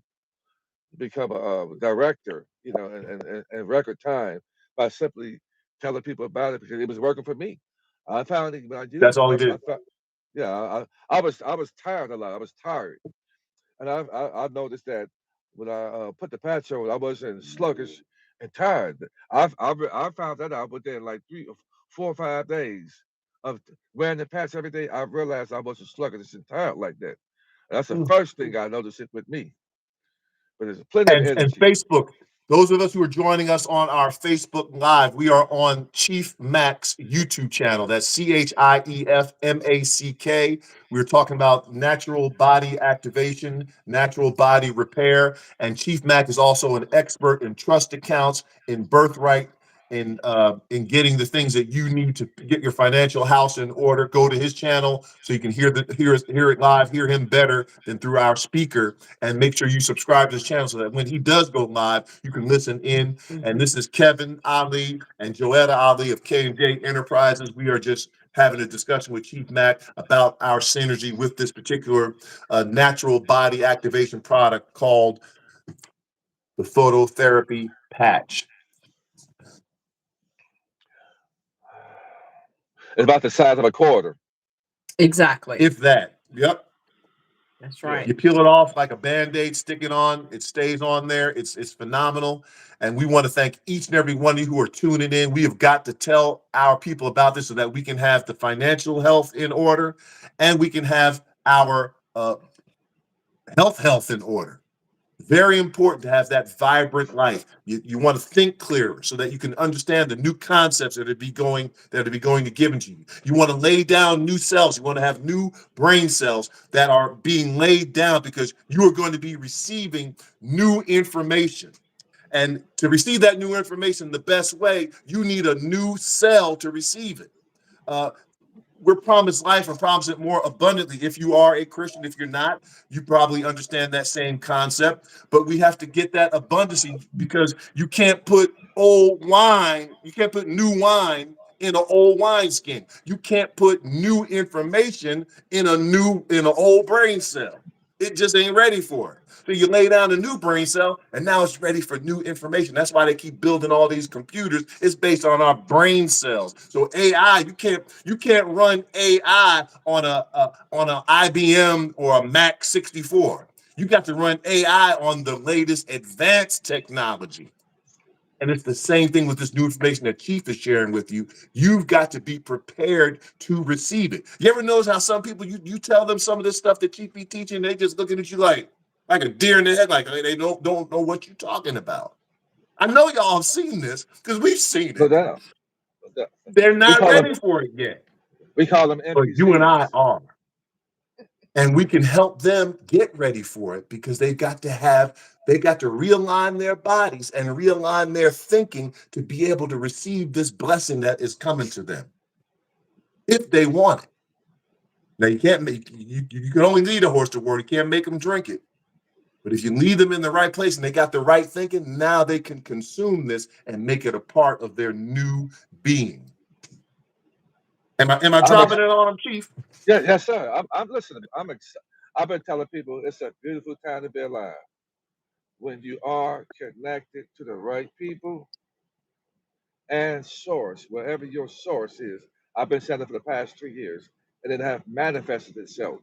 become a director, in record time by simply telling people about it because it was working for me. I found it when I That's used it. all he I did. found, yeah, I was tired a lot. I was tired, and I noticed that when I put the patch on, I wasn't sluggish and tired. I found that out within like 4 or 5 days of wearing the patch every day. I realized I wasn't sluggish and tired like that. And that's the first thing I noticed it with me. But there's plenty of And energy. Facebook. Those of us who are joining us on our Facebook Live, we are on Chief Mac's YouTube channel. That's ChiefMack. We're talking about natural body activation, natural body repair. And Chief Mac is also an expert in trust accounts, in birthright, in getting the things that you need to get your financial house in order. Go to his channel so you can hear it live, hear him better than through our speaker, and make sure you subscribe to his channel so that when he does go live, you can listen in. And this is Kevin Ali and Joetta Ali of K&J Enterprises. We are just having a discussion with Chief Mac about our synergy with this particular natural body activation product called the phototherapy patch. It's about the size of a quarter. Exactly. If that. Yep. That's Yeah. right. You peel it off like a Band-Aid, stick it on, it stays on there. It's phenomenal. And we want to thank each and every one of you who are tuning in. We have got to tell our people about this so that we can have the financial health in order and we can have our health in order. Very important to have that vibrant life. You want to think clearer so that you can understand the new concepts that are be going to given to you. You want to lay down new cells. You want to have new brain cells that are being laid down because you are going to be receiving new information. And to receive that new information the best way, you need a new cell to receive it. Uh, we're promised life and promised it more abundantly. If you are a Christian, if you're not, you probably understand that same concept. But we have to get that abundancy because you can't put new wine in an old wineskin. You can't put new information in an old brain cell. It just ain't ready for it. So you lay down a new brain cell, and now it's ready for new information. That's why they keep building all these computers. It's based on our brain cells. So AI, you can't run AI on a IBM or a Mac 64. You got to run AI on the latest advanced technology. And it's the same thing with this new information that Chief is sharing with you. You've got to be prepared to receive it. You ever notice how some people you tell them some of this stuff that Chief be teaching, they just looking at you like a deer in the head, like they don't know what you're talking about. I know y'all have seen this because we've seen No it. doubt. No doubt. They're We not call them ready for it yet, we call them but you and I NPCs. are. And we can help them get ready for it because they got to realign their bodies and realign their thinking to be able to receive this blessing that is coming to them if they want it. Now you can't make you can only lead a horse to water. You can't make them drink it. But if you lead them in the right place and they got the right thinking, now they can consume this and make it a part of their new being. Am I I'm dropping ex- it on them, Chief? yeah, yes, sir. I'm listening. I've been telling people it's a beautiful time to be alive when you are connected to the right people and source, wherever your source is. I've been saying it for the past 3 years, and it have manifested itself.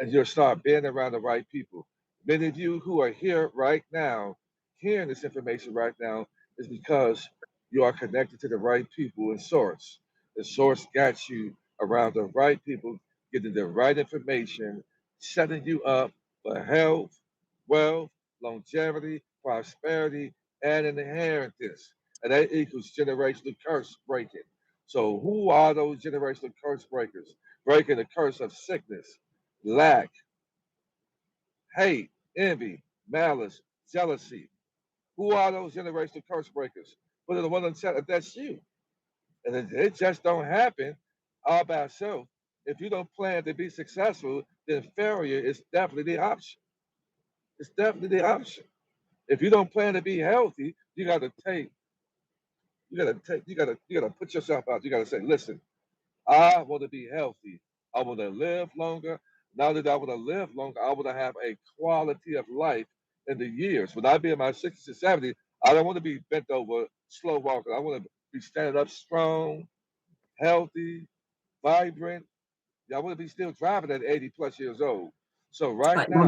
And you'll start being around the right people. Many of you who are here right now hearing this information right now is because you are connected to the right people and source. The source got you around the right people, getting the right information, setting you up for health, wealth, longevity, prosperity, and an inheritance. And that equals generational curse breaking. So, who are those generational curse breakers? Breaking the curse of sickness, lack, hate, envy, malice, jealousy. Who are those generational curse breakers? Well, the one that said that's you. And it just don't happen all by itself. If you don't plan to be successful, then failure is definitely the option. It's definitely the option. If you don't plan to be healthy, you gotta put yourself out. You gotta say, listen, I want to be healthy. I want to live longer. Now that I want to live longer, I want to have a quality of life in the years. When I be in my 60s and 70s, I don't want to be bent over, slow walking. I want to be standing up strong, healthy, vibrant. Yeah, I want to be still driving at 80 plus years old. So right Like, now,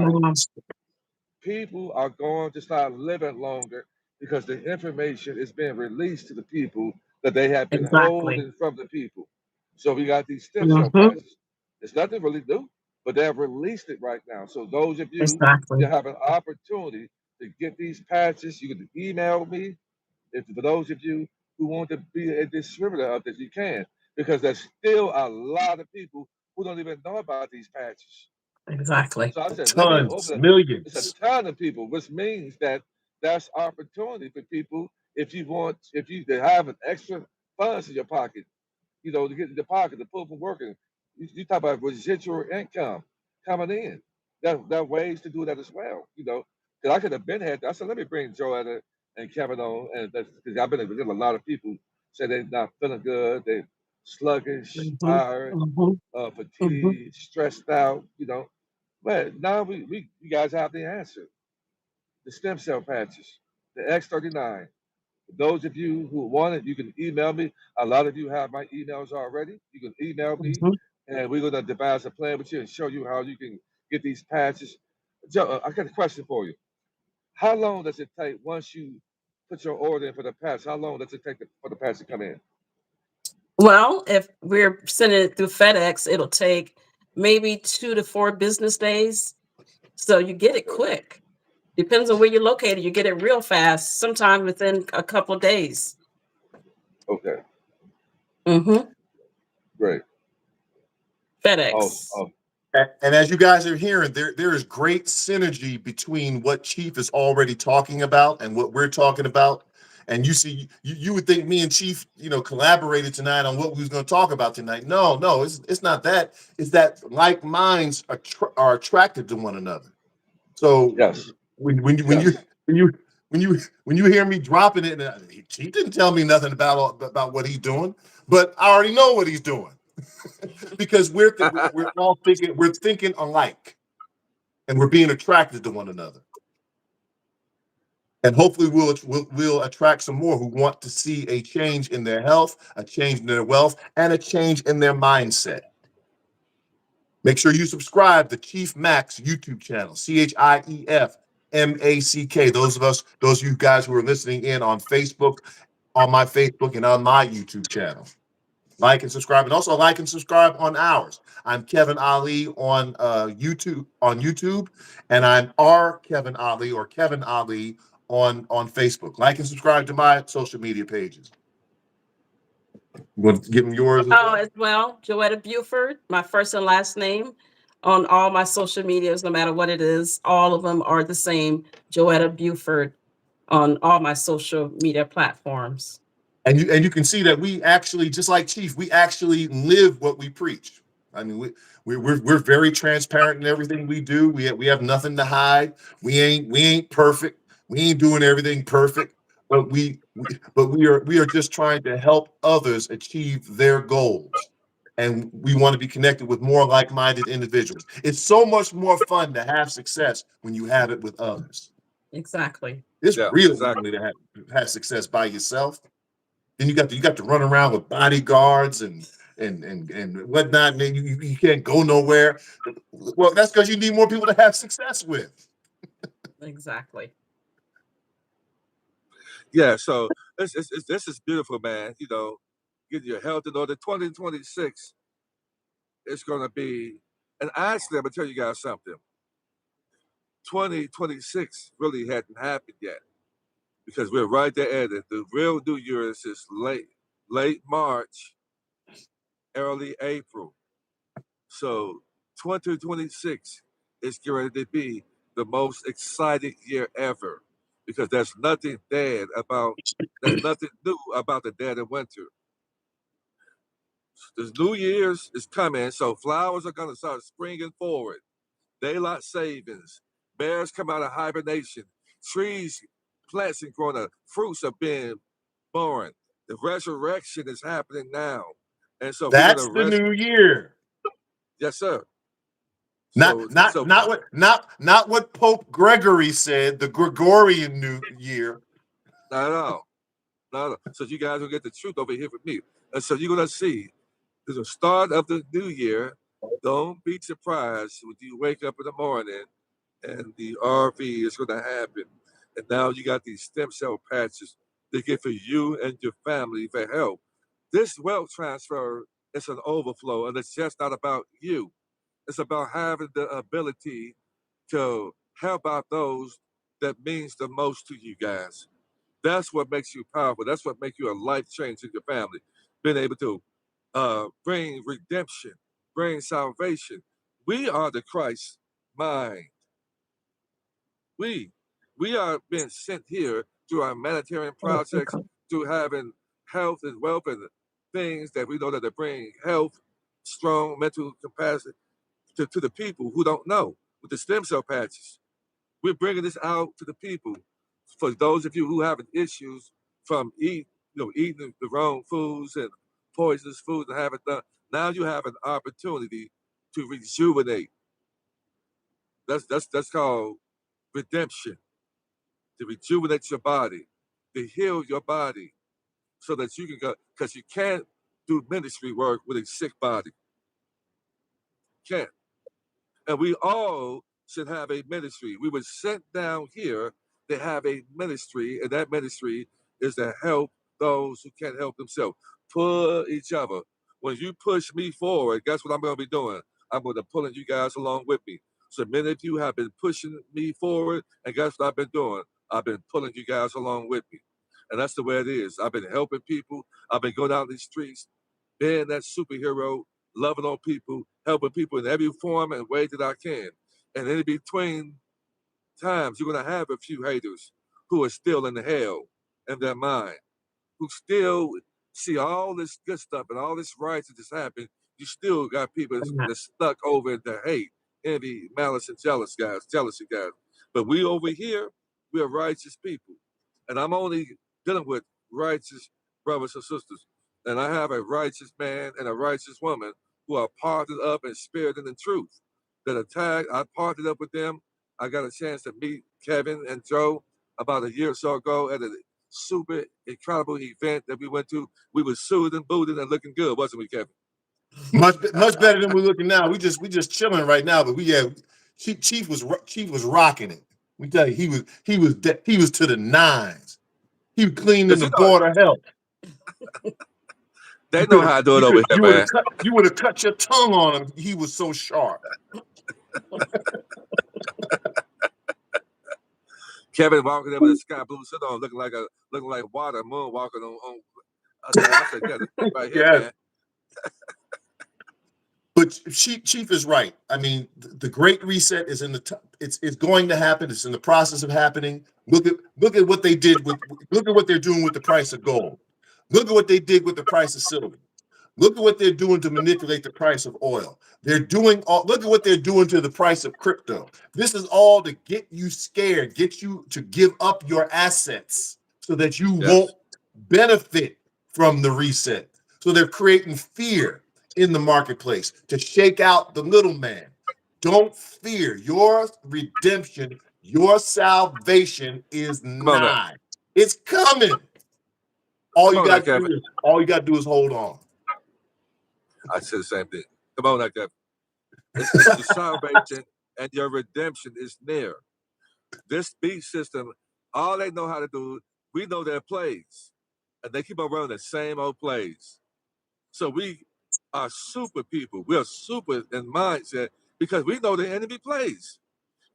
people are going to start living longer because the information is being released to the people that they have been exactly. holding from the people. So we got these stem cell Hmm. patches. It's nothing really new, but they have released it right now. So those of you Exactly. you have an opportunity to get these patches, you can email me. If for those of you who want to be a distributor of this, you can, because there's still a lot of people who don't even know about these patches. Exactly. So I said, let me Tons, open it. It's a millions. ton of people, which means that that's opportunity for people if you to have an extra funds in your pocket, to get in your pocket to pull from working. You talk about residual income coming in. There are ways to do that as well. Because I could have been had. I said, let me bring Joanna and Kevin on, and because I've been with a lot of people say they're not feeling good, they sluggish, Hmm. tired, Hmm. Hmm. fatigued, stressed out. But now we you guys have the answer. The stem cell patches, the X39. For those of you who want it, you can email me. A lot of you have my emails already. You can email me, Hmm. and we're gonna devise a plan with you and show you how you can get these patches. Joe, I got a question for you. How long does it take once you put your order in for the patch? How long does it take for the patch to come in? Well, if we're sending it through FedEx, it'll take maybe 2 to 4 business days. So you get it Okay. quick. Depends on where you're located. You get it real fast, sometime within a couple days. Okay. Hmm. Great. Awesome. FedEx. Awesome. And as you guys are hearing, there is great synergy between what Chief is already talking about and what we're talking about. And you see, you would think me and Chief, collaborated tonight on what we was going to talk about tonight. No, no, it's not that. It's that like minds are attracted to one another. So Yes. when you Yes. when you when you hear me dropping it, Chief didn't tell me nothing about what he's doing, but I already know what he's doing because we're all thinking alike, and we're being attracted to one another, and hopefully we'll attract some more who want to see a change in their health, a change in their wealth, and a change in their mindset. Make sure you subscribe to Chief Max YouTube channel, ChiefMack. Those of you guys who are listening in on Facebook, on my Facebook, and on my YouTube channel. Like and subscribe, and also like and subscribe on ours. I'm Kevin Ali on YouTube, and I'm R Kevin Ali or Kevin Ali on Facebook. Like and subscribe to my social media pages. You want to give them yours as Oh, well? as well, Joetta Buford, my first and last name on all my social medias, no matter what it is. All of them are the same, Joetta Buford, on all my social media platforms. And you can see that we actually, just like Chief, we actually live what we preach. I mean, we're very transparent in everything we do. We have nothing to hide. We ain't perfect. We ain't doing everything perfect, but we are just trying to help others achieve their goals. And we want to be connected with more like-minded individuals. It's so much more fun to have success when you have it with others. Exactly. It's Yeah, real exactly. lonely to have success by yourself. Then you got to run around with bodyguards and whatnot, and then you can't go nowhere. Well, that's because you need more people to have success with. Exactly. Yeah, so this is beautiful, man. You know, get your health in order. 2026 is going to be, and actually, I'm gonna tell you guys something. 2026 really hadn't happened yet because we're right there at it. The real New Year is late March, early April. So 2026 is going to be the most exciting year ever because there's nothing new about the dead of winter. The New Year's is coming, so flowers are going to start springing forward. Daylight savings, bears come out of hibernation, trees, plants and growing up, fruits are being born. The resurrection is happening now. And so we're going That's to the new year. yes, sir. Not So, not so not what not what Pope Gregory said, the Gregorian New Year. not at all. Not at all. So you guys will get the truth over here with me. And so you're going to see there's a start of the new year. Don't be surprised when you wake up in the morning and the RV is going to happen. And now you got these stem cell patches they get for you and your family for help. This wealth transfer is an overflow, and it's just not about you. It's about having the ability to help out those that means the most to you guys. That's what makes you powerful. That's what makes you a life change in your family. Being able to bring redemption, bring salvation. We are the Christ mind. We we are being sent here through our humanitarian projects, through having health and wealth and things that we know that they bring health, strong mental capacity to the people who don't know with the stem cell patches. We're bringing this out to the people. For those of you who have issues from eating the wrong foods and poisonous foods and haven't done, now you have an opportunity to rejuvenate. That's called redemption. To rejuvenate your body, to heal your body, so that you can go. Because you can't do ministry work with a sick body. Can't. And we all should have a ministry. We were sent down here to have a ministry, and that ministry is to help those who can't help themselves. Pull each other. When you push me forward, guess what I'm going to be doing? I'm going to pulling you guys along with me. So many of you have been pushing me forward, and guess what I've been doing? I've been pulling you guys along with me. And that's the way it is. I've been helping people. I've been going out in the streets, being that superhero, loving on people, helping people in every form and way that I can. And in between times, you're going to have a few haters who are still in the hell in their mind, who still see all this good stuff and all this righteousness happen. You still got people that's stuck over in the hate, envy, malice, and jealousy guys. But we over here, we're righteous people. And I'm only dealing with righteous brothers and sisters. And I have a righteous man and a righteous woman who are partnered up in spirit and in truth. I partnered up with them. I got a chance to meet Kevin and Joe about a year or so ago at a super incredible event that we went to. We were suited and booted and looking good, wasn't we, Kevin? Much better than we're looking now. We just chilling right now, but Chief was rocking it. We tell you, he was to the nines. He was cleaning Because the board of health. they know how to do it over here, man. You would have cut your tongue on him. He was so sharp. Kevin walking in with a sky blue suit on, looking like water, moon walking on. I said, yeah, this right here, Yeah. man. But Chief is right. I mean, the Great Reset is it's going to happen. It's in the process of happening. Look at what they did look at what they're doing with the price of gold. Look at what they did with the price of silver. Look at what they're doing to manipulate the price of oil. Look at what they're doing to the price of crypto. This is all to get you scared, get you to give up your assets so that you won't Yes. benefit from the reset. So they're creating fear in the marketplace to shake out the little man. Don't fear. Your redemption, your salvation is Come on now. nigh. It's coming. Come on now, Kevin. All you got to do is hold on. I said the same thing. Come on now, Kevin. It's your salvation and your redemption is near. This beast system, all they know how to do We know their plays, and they keep on running the same old plays. So we are super people. We are super in mindset because we know the enemy plays.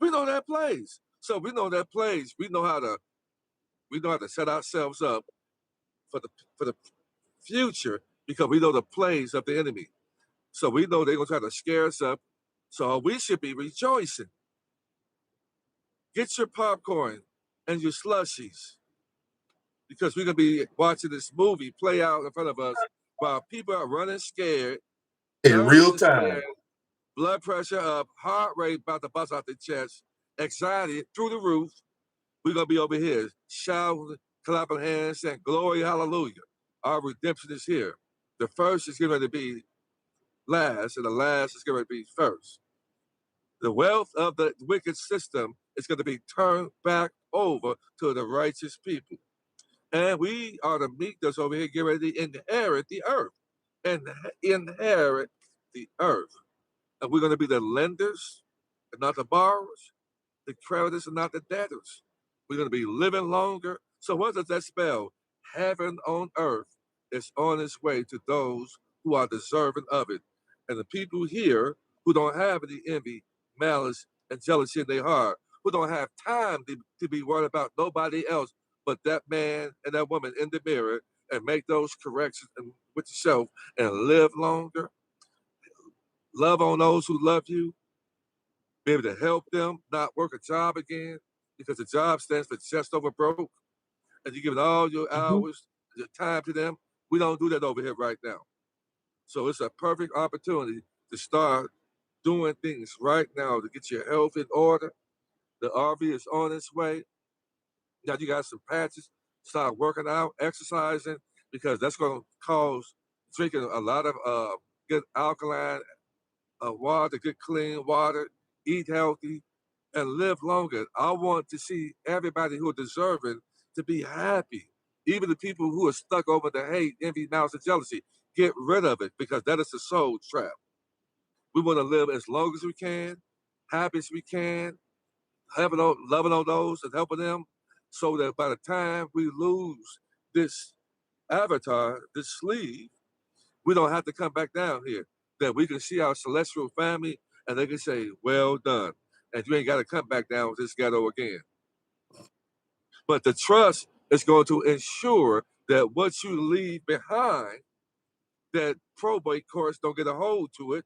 We know their plays. So we know their plays. We know how to set ourselves up for the future because we know the plays of the enemy. So we know they're gonna try to scare us up. So we should be rejoicing. Get your popcorn and your slushies because we're gonna be watching this movie play out in front of us while people are running scared, In nervous real and time. scared, blood pressure up, heart rate about to bust out the chest, anxiety through the roof. We're gonna be over here shouting, clapping hands, saying glory, hallelujah. Our redemption is here. The first is going to be last, and the last is going to be first. The wealth of the wicked system is going to be turned back over to the righteous people. And we are the meek that's over here get ready to inherit the earth. And inherit the earth. And we're going to be the lenders and not the borrowers, the creditors and not the debtors. We're going to be living longer. So what does that spell? Heaven on earth is on its way to those who are deserving of it. And the people here who don't have any envy, malice, and jealousy in their heart, who don't have time to be worried about nobody else but that man and that woman in the mirror and make those corrections with yourself and live longer, love on those who love you, be able to help them not work a job again because the job stands for just over broke, and you're giving all your Mhm. hours, your time to them. We don't do that over here right now. So it's a perfect opportunity to start doing things right now to get your health in order. The RV is on its way. Now you got some patches. Start working out, exercising, because that's going to cause drinking a lot of good alkaline water, good clean water, eat healthy, and live longer. I want to see everybody who are deserving to be happy. Even the people who are stuck over the hate, envy, malice, and jealousy, get rid of it because that is the soul trap. We want to live as long as we can, happy as we can, loving on those and helping them so that by the time we lose this avatar, this sleeve, we don't have to come back down here. That we can see our celestial family and they can say, well done. And you ain't got to come back down with this ghetto again. But the trust is going to ensure that what you leave behind, that probate courts don't get a hold to it,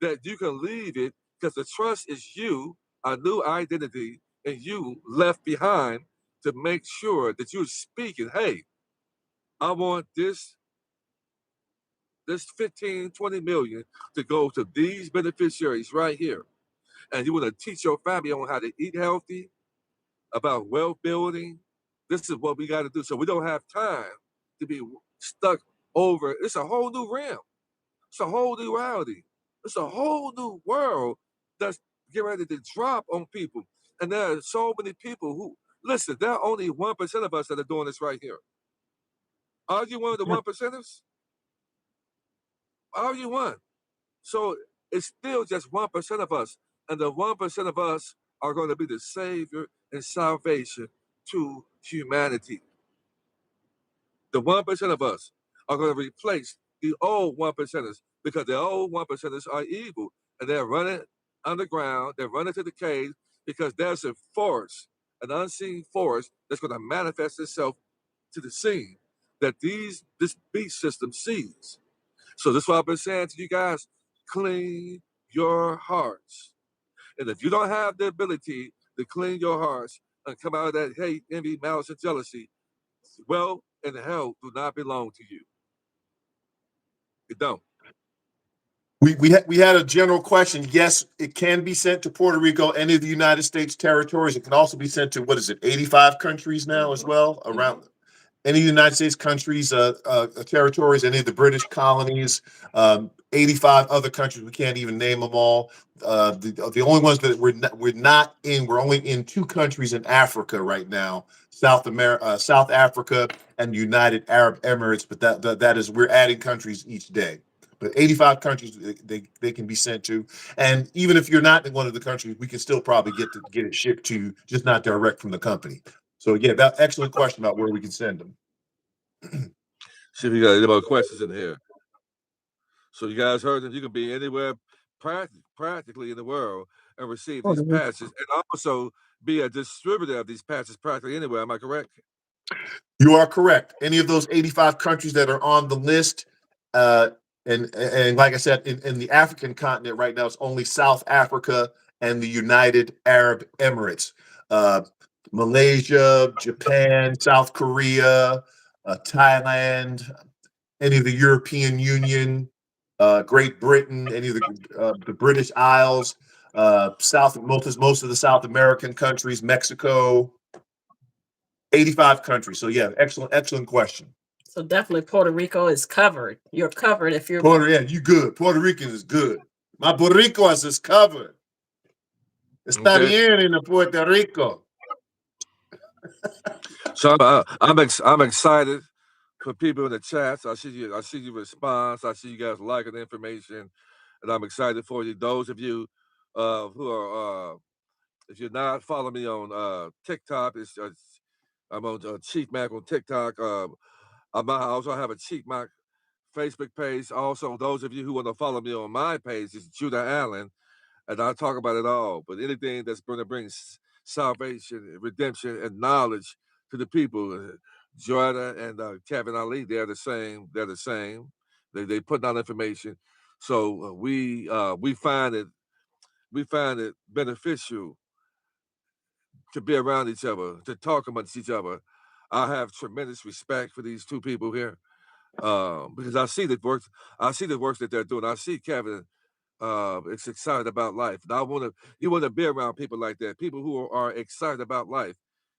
that you can leave it because the trust is you, a new identity, and you left behind to make sure that you're speaking, hey, I want this 15, 20 million to go to these beneficiaries right here. And you want to teach your family on how to eat healthy, about wealth building. This is what we got to do. So we don't have time to be stuck over. It's a whole new realm. It's a whole new reality. It's a whole new world that's getting ready to drop on people. And there are so many people who, listen, there are only 1% of us that are doing this right here. Are you one of the Yeah. 1%ers? Are you one? So it's still just 1% of us. And the 1% of us are going to be the savior and salvation to humanity. The 1% of us are going to replace the old 1%ers because the old 1%ers are evil and they're running underground, they're running to the caves because there's a force, an unseen force that's going to manifest itself to the scene that this beast system sees. So this is what I've been saying to you guys, clean your hearts. And if you don't have the ability to clean your hearts and come out of that hate, envy, malice, and jealousy, wealth and health do not belong to you. It don't. We had a general question. Yes, it can be sent to Puerto Rico, any of the United States territories. It can also be sent to, what is it, 85 countries now as Mm-hmm. well, Mm-hmm. around any of the United States countries, territories, any of the British colonies, 85 other countries. We can't even name them all. The only ones that we're not in, we're only in two countries in Africa right now, South Africa and United Arab Emirates. But that is, we're adding countries each day. But 85 countries they can be sent to, and even if you're not in one of the countries, we can still probably get it shipped to, just not direct from the company. So yeah, that excellent question about where we can send them. See if you got any more questions in here. So you guys heard that you can be anywhere practically in the world and receive these patches, and also be a distributor of these patches practically anywhere. Am I correct? You are correct. Any of those 85 countries that are on the list, uh, and like I said, in the African continent right now, it's only South Africa and the United Arab Emirates. Uh, Malaysia, Japan, South Korea, Thailand, any of the European Union, Great Britain, any of the British Isles, most of the South American countries, Mexico, 85 countries. So yeah, excellent question. So definitely Puerto Rico is covered. You're covered if you're You good. Puerto Rican is good. My Puerto Rico is covered. Está Okay. bien en Puerto Rico. So I'm excited for people in the chats. I see you response. I see you guys liking the information, and I'm excited for you. Those of you who are if you're not following me on TikTok, I'm on Chief Mac on TikTok. I also have a Chief Mac Facebook page. Also, those of you who want to follow me on my page is Judah Allen, and I talk about it all. But anything that's going to bring salvation, redemption, and knowledge to the people, Jordan and Kevin Ali, they're the same. They're the same. They put out information, so we find it beneficial to be around each other, to talk amongst each other. I have tremendous respect for these two people here because I see the work. I see the works that they're doing. I see Kevin is excited about life. And you want to be around people like that, people who are excited about life.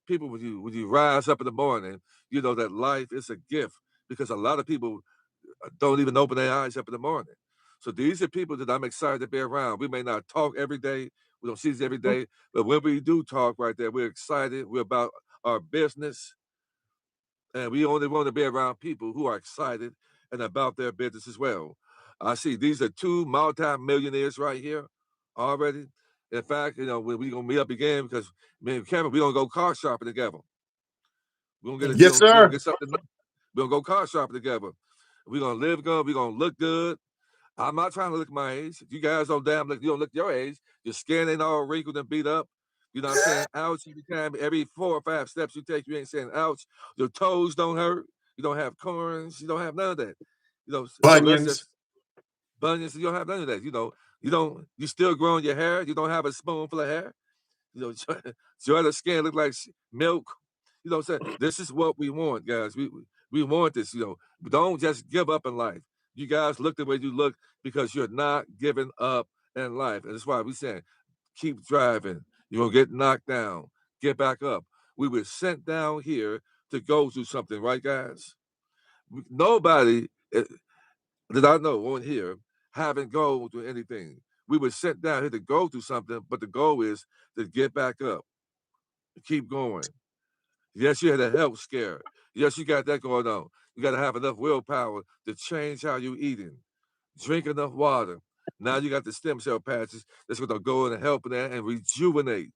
People when you rise up in the morning, you know that life is a gift because a lot of people don't even open their eyes up in the morning. So these are people that I'm excited to be around. We may not talk every day, we don't see this every day, but when we do talk right there, we're excited. We're about our business, and we only want to be around people who are excited and about their business as well. I see these are two multi-millionaires right here already. In fact, when we gonna meet up again because me and Kevin, we gonna go car shopping together. Yes, we gonna sir. get something. We gonna go car shopping together. We're gonna live good. We're gonna look good. I'm not trying to look my age. You guys don't you don't look your age. Your skin ain't all wrinkled and beat up. You know what I'm saying? Ouch, every 4 or 5 steps you take, you ain't saying ouch. Your toes don't hurt. You don't have corns. You don't have none of that. So that's Bunions. just bunions. You don't have none of that. You still growing your hair. You don't have a spoonful of hair. Your other skin look like milk. You know what I'm saying? This is what we want, guys. We want this, Don't just give up in life. You guys look the way you look because you're not giving up in life. And that's why we saying keep driving. You're gonna get knocked down. Get back up. We were sent down here to go through something, right, guys? Nobody that I know on here haven't gone through anything. We were sent down here to go through something, but the goal is to get back up, to keep going. Yes, you had a health scare. Yes, you got that going on. You got to have enough willpower to change how you eating. Drink enough water. Now you got the stem cell patches that's going to go in and help in that and rejuvenate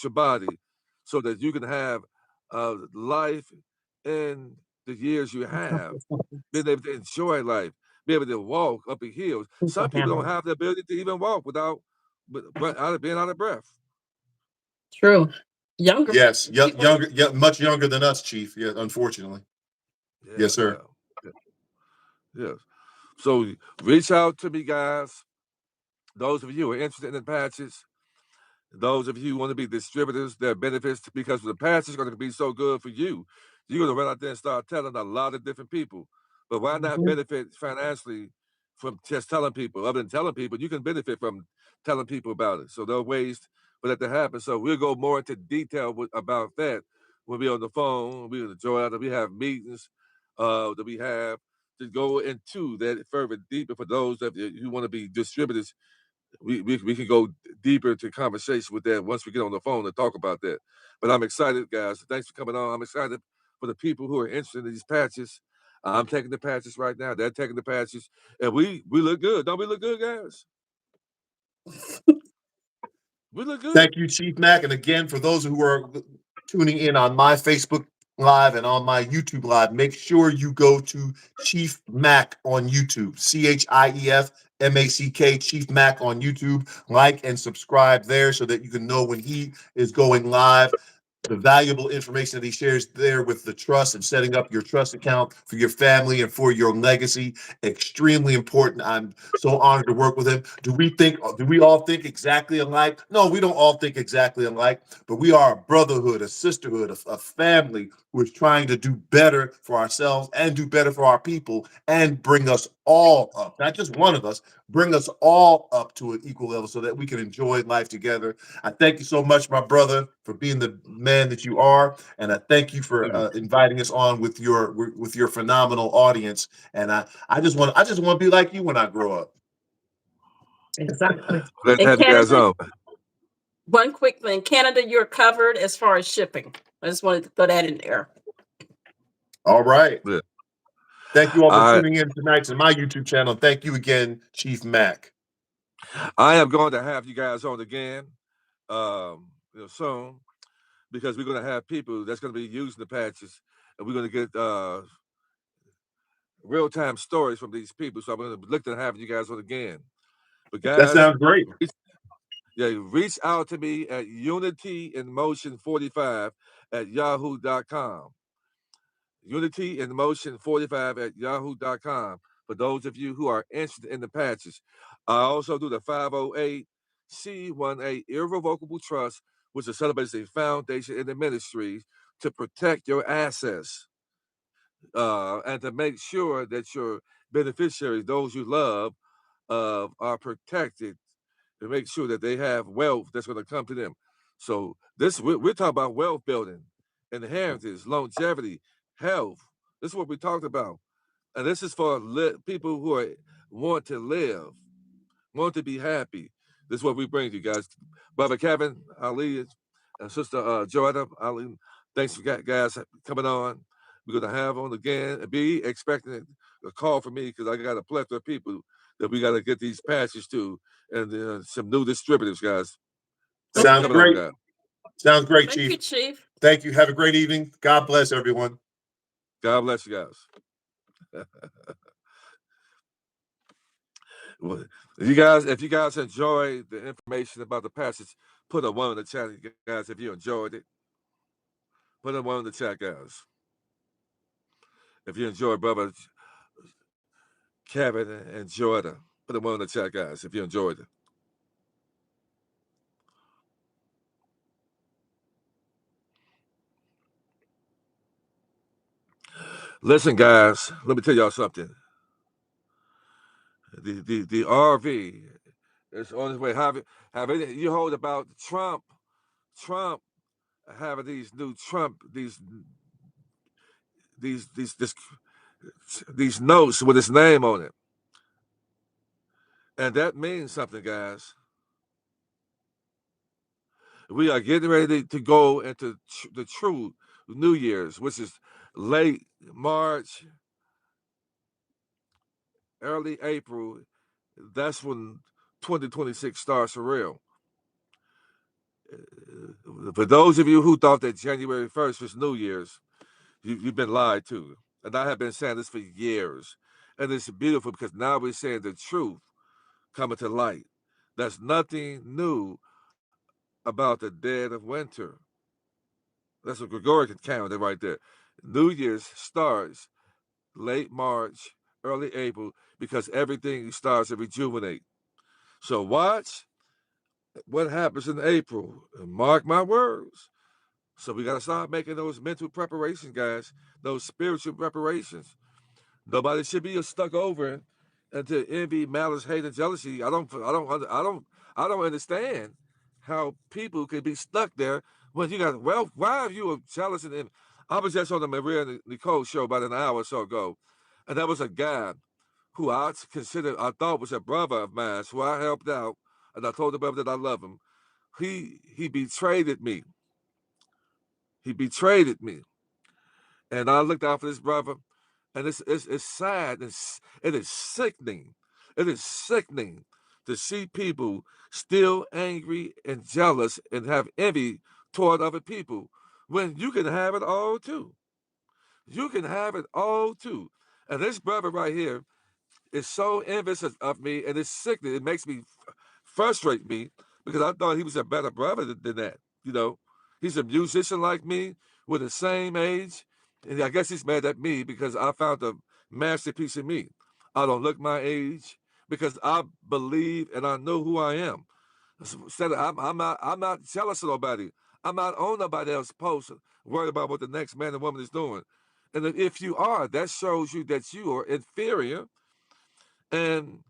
your body so that you can have life in the years you have, being able to enjoy life, be able to walk up the hills. Some people don't have the ability to even walk without being out of breath. True. Younger Yes, people. much younger than us, Chief. Yeah, unfortunately. Yeah, Yes, sir. yeah, yes. So reach out to me, guys. Those of you who are interested in the patches, those of you who want to be distributors, their benefits because the patch is going to be so good for you. You're going to run out there and start telling a lot of different people. But why not benefit financially from just telling people? Other than telling people, you can benefit from telling people about it. So there are ways for that to happen. So we'll go more into detail about that when we're on the phone. We enjoy that. We have meetings that we have to go into that further deeper for those that who want to be distributors. We can go deeper into conversation with that once we get on the phone and talk about that. But I'm excited, guys. Thanks for coming on. I'm excited for the people who are interested in these patches. I'm taking the patches right now. They're taking the patches, and we look good. Don't we look good, guys? We look good. Thank you, Chief Mac. And again, for those who are tuning in on my Facebook Live and on my YouTube Live, make sure you go to Chief Mac on YouTube, ChiefMack, Chief Mac on YouTube. Like and subscribe there so that you can know when he is going live. The valuable information that he shares there with the trust and setting up your trust account for your family and for your legacy, extremely important. I'm so honored to work with him. Do we all think exactly alike? No, we don't all think exactly alike, but we are a brotherhood, a sisterhood, a family who is trying to do better for ourselves and do better for our people and bring us all up, not just one of us, bring us all up to an equal level so that we can enjoy life together. I thank you so much, my brother, for being the man that you are, and I thank you for inviting us on with your phenomenal audience. And I just want to be like you when I grow up. Exactly. Glad to In have you guys Canada, on. one quick thing, Canada, you're covered as far as shipping. I just wanted to throw that in there. All right. Yeah. Thank you all for All right. tuning in tonight to my YouTube channel. Thank you again, Chief Mac. I am going to have you guys on again soon, because we're going to have people that's going to be using the patches, and we're going to get real-time stories from these people. So I'm going to look to having you guys on again. But That guys, sounds great. reach out to me at unityinmotion45@yahoo.com. unityinmotion45@yahoo.com. For those of you who are interested in the patches. I also do the 508c18 Irrevocable Trust, which celebrates a foundation in the ministry to protect your assets and to make sure that your beneficiaries, those you love, are protected, to make sure that they have wealth that's going to come to them. So we're talking about wealth building, inheritance, longevity, health. This is what we talked about. And this is for people who want to live, want to be happy. This is what we bring to you guys. Brother Kevin, Ali, and Sister Joanna, Ali, thanks for guys coming on. We're going to have on again. Be expecting a call from me, because I got a plethora of people that we got to get these patches to, and some new distributors, guys. Thanks for Sounds coming on, great. guys. Sounds great, Thank you, Chief. Chief. Thank you. Have a great evening. God bless everyone. God bless you guys. Well, if you guys enjoy the information about the passage, put a 1 in the chat, guys. If you enjoyed it, put a 1 in the chat, guys. If you enjoyed Brother Kevin and Jordan, put a 1 in the chat, guys. If you enjoyed it. Listen, guys, let me tell y'all something. The RV is on its way. Have you heard about Trump having these new these notes with his name on it, and that means something, guys. We are getting ready to go into the true New Year's, which is late March, early April. That's when 2026 starts for real. For those of you who thought that January 1st was New Year's, you've been lied to. And I have been saying this for years. And it's beautiful, because now we're saying the truth coming to light. There's nothing new about the dead of winter. That's a Gregorian calendar right there. New Year's starts late March, early April, because everything starts to rejuvenate. So watch what happens in April. And mark my words. So we got to start making those mental preparations, guys, those spiritual preparations. Nobody should be stuck over into envy, malice, hate, and jealousy. I don't understand how people can be stuck there when you got wealth. Why are you jealous and envy? I was just on the Maria and Nicole show about an hour or so ago, and that was a guy who I thought was a brother of mine, who I helped out, and I told the brother that I love him. He betrayed me. He betrayed me, and I looked out for this brother. And it's sad. It is sickening. It is sickening to see people still angry and jealous and have envy toward other people when you can have it all too. You can have it all too. And this brother right here is so envious of me, and it's sickening. It makes me frustrate me because I thought he was a better brother than that. You know, he's a musician like me. We're the same age, and I guess he's mad at me because I found a masterpiece in me. I don't look my age because I believe and I know who I am. Instead of, I'm not jealous of nobody. I'm not on nobody else's post worried about what the next man and woman is doing. And if you are, that shows you that you are inferior, and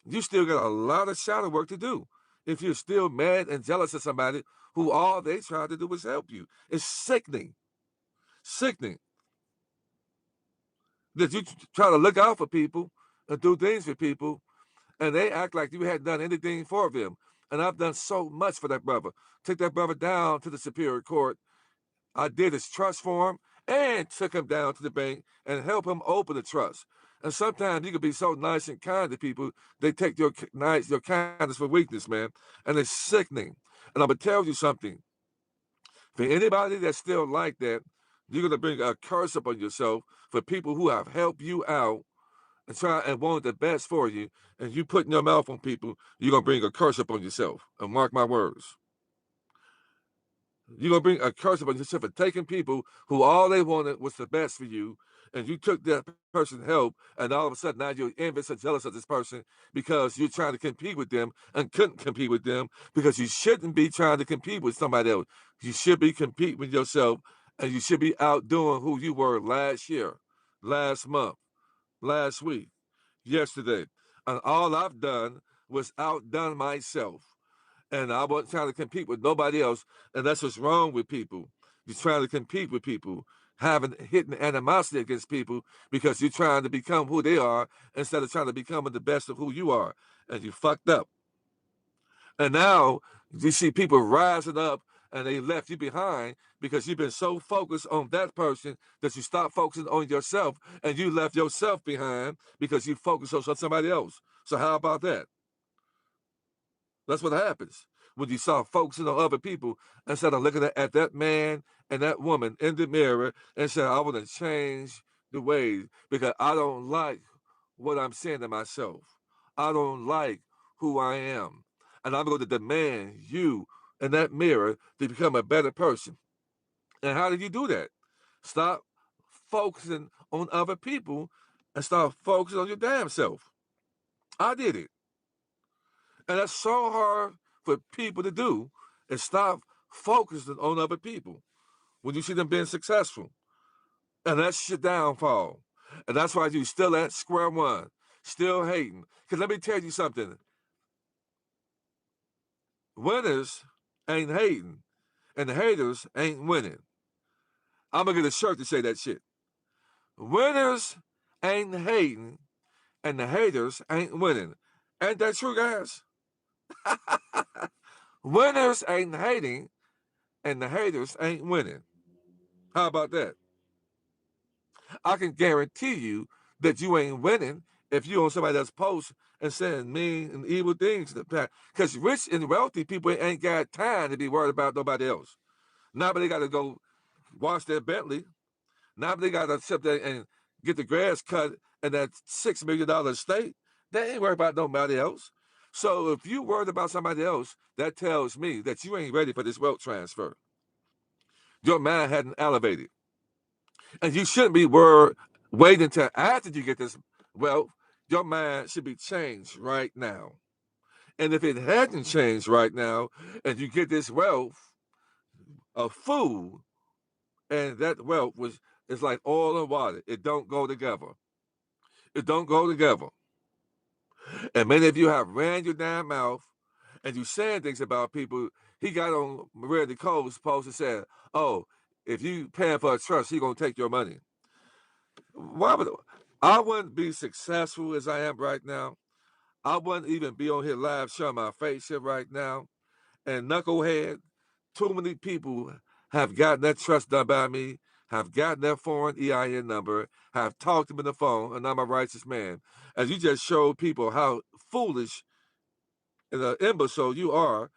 you still got a lot of shadow work to do. If you're still mad and jealous of somebody who all they tried to do was help you, it's sickening, sickening that you try to look out for people and do things for people, and they act like you hadn't done anything for them. And I've done so much for that brother. Took that brother down to the Superior Court. I did his trust for him and took him down to the bank and helped him open the trust. And sometimes you can be so nice and kind to people, they take your your kindness for weakness, man. And it's sickening. And I'm gonna tell you something. For anybody that's still like that, you're gonna bring a curse upon yourself for people who have helped you out and try and want the best for you, and you putting your mouth on people, you're gonna bring a curse upon yourself. And mark my words. You're gonna bring a curse upon yourself for taking people who all they wanted was the best for you, and you took that person's help, and all of a sudden now you're envious and jealous of this person because you're trying to compete with them and couldn't compete with them because you shouldn't be trying to compete with somebody else. You should be competing with yourself, and you should be outdoing who you were last year, last month, last week, yesterday. And all I've done was outdone myself. And I wasn't trying to compete with nobody else. And that's what's wrong with people. You're trying to compete with people, having hidden animosity against people because you're trying to become who they are instead of trying to become the best of who you are. And you fucked up. And now you see people rising up and they left you behind because you've been so focused on that person that you stopped focusing on yourself, and you left yourself behind because you focused on somebody else. So how about that? That's what happens when you start focusing on other people instead of looking at that man and that woman in the mirror and saying, I want to change the ways because I don't like what I'm saying to myself. I don't like who I am. And I'm going to demand you in that mirror to become a better person. And how did you do that? Stop focusing on other people and start focusing on your damn self. I did it. And that's so hard for people to do is stop focusing on other people when you see them being successful. And that's your downfall. And that's why you still at square one, still hating. Because let me tell you something. Winners ain't hating, and the haters ain't winning. I'm going to get a shirt to say that shit. Winners ain't hating, and the haters ain't winning. Ain't that true, guys? Winners ain't hating, and the haters ain't winning. How about that? I can guarantee you that you ain't winning if you on somebody else's post and saying mean and evil things. Because rich and wealthy people ain't got time to be worried about nobody else. Now they got to go wash their Bentley. Now they got to sit there and get the grass cut in that $6 million estate. They ain't worried about nobody else. So if you worried about somebody else, that tells me that you ain't ready for this wealth transfer. Your mind hadn't elevated. And you shouldn't be waiting until after you get this wealth. Your mind should be changed right now. And if it hasn't changed right now, and you get this wealth of food, and that wealth was it's like oil and water. It don't go together. It don't go together. And many of you have ran your damn mouth and you saying things about people. He got on Maria Nicole's post and said, oh, if you paying for a trust, he gonna take your money. Why would I wouldn't be successful as I am right now. I wouldn't even be on here live showing my face here right now. And knucklehead, too many people have gotten that trust done by me, have gotten that foreign EIN number, have talked to them on the phone, and I'm a righteous man. And you just showed people how foolish and an imbecile you are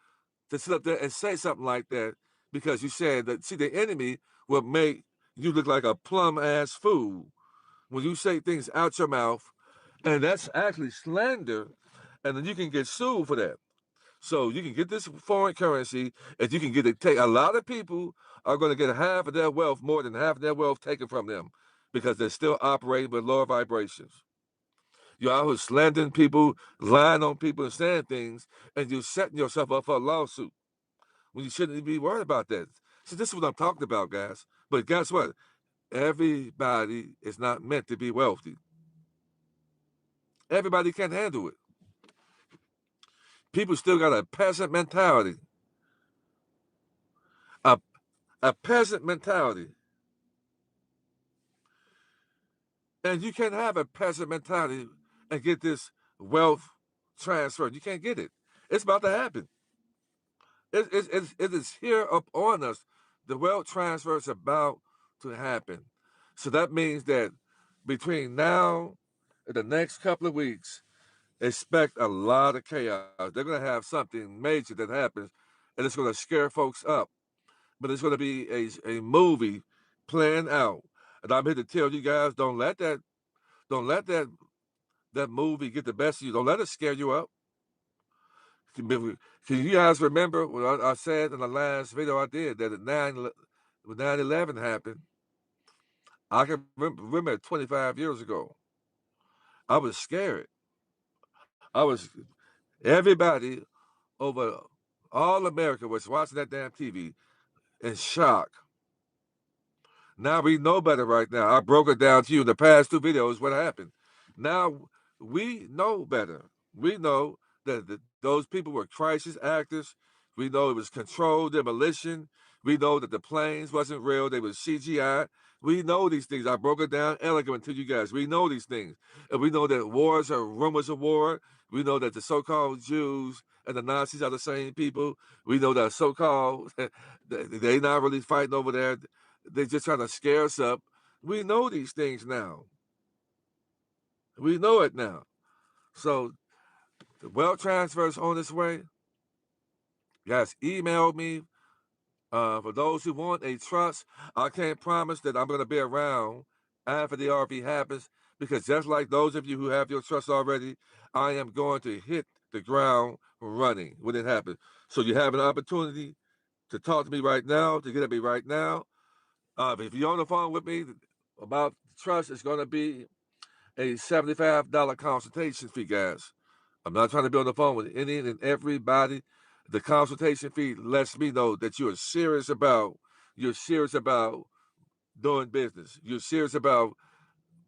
to sit up there and say something like that because you said that, see, the enemy will make you look like a plum ass fool when you say things out your mouth, and that's actually slander, and then you can get sued for that. So you can get this foreign currency, and you can get it. Take a lot of people are going to get half of their wealth, more than half of their wealth, taken from them because they're still operating with lower vibrations. You're out here slandering people, lying on people, and saying things, and you're setting yourself up for a lawsuit when you shouldn't be worried about that. See, this is what I'm talking about, guys. But guess what? Everybody is not meant to be wealthy. Everybody can't handle it. People still got a peasant mentality. A, a peasant mentality. And you can't have a peasant mentality and get this wealth transferred. You can't get it. It's about to happen. It is here upon us. The wealth transfer is about to happen. So that means that between now and the next couple of weeks, expect a lot of chaos. They're going to have something major that happens, and it's going to scare folks up. But it's going to be a movie planned out. And I'm here to tell you guys, don't let that movie get the best of you. Don't let it scare you up. Can you guys remember what I said in the last video I did that when 9/11 happened? I can remember 25 years ago. I was scared. I was everybody over all America was watching that damn TV in shock. Now we know better right now. I broke it down to you in the past two videos what happened. Now we know better. We know that those people were crisis actors. We know it was controlled demolition. We know that the planes wasn't real. They was CGI. We know these things. I broke it down elegant to you guys. We know these things. And we know that wars are rumors of war. We know that the so-called Jews and the Nazis are the same people. We know that so-called, they not really fighting over there. They're just trying to scare us up. We know these things now. We know it now. So the wealth transfer is on its way. Guys, email me. For those who want a trust, I can't promise that I'm going to be around after the RV happens because just like those of you who have your trust already, I am going to hit the ground running when it happens. So you have an opportunity to talk to me right now, to get at me right now. If you're on the phone with me about trust, it's going to be a $75 consultation fee, guys. I'm not trying to be on the phone with any and everybody. The consultation fee lets me know that you're serious about doing business. You're serious about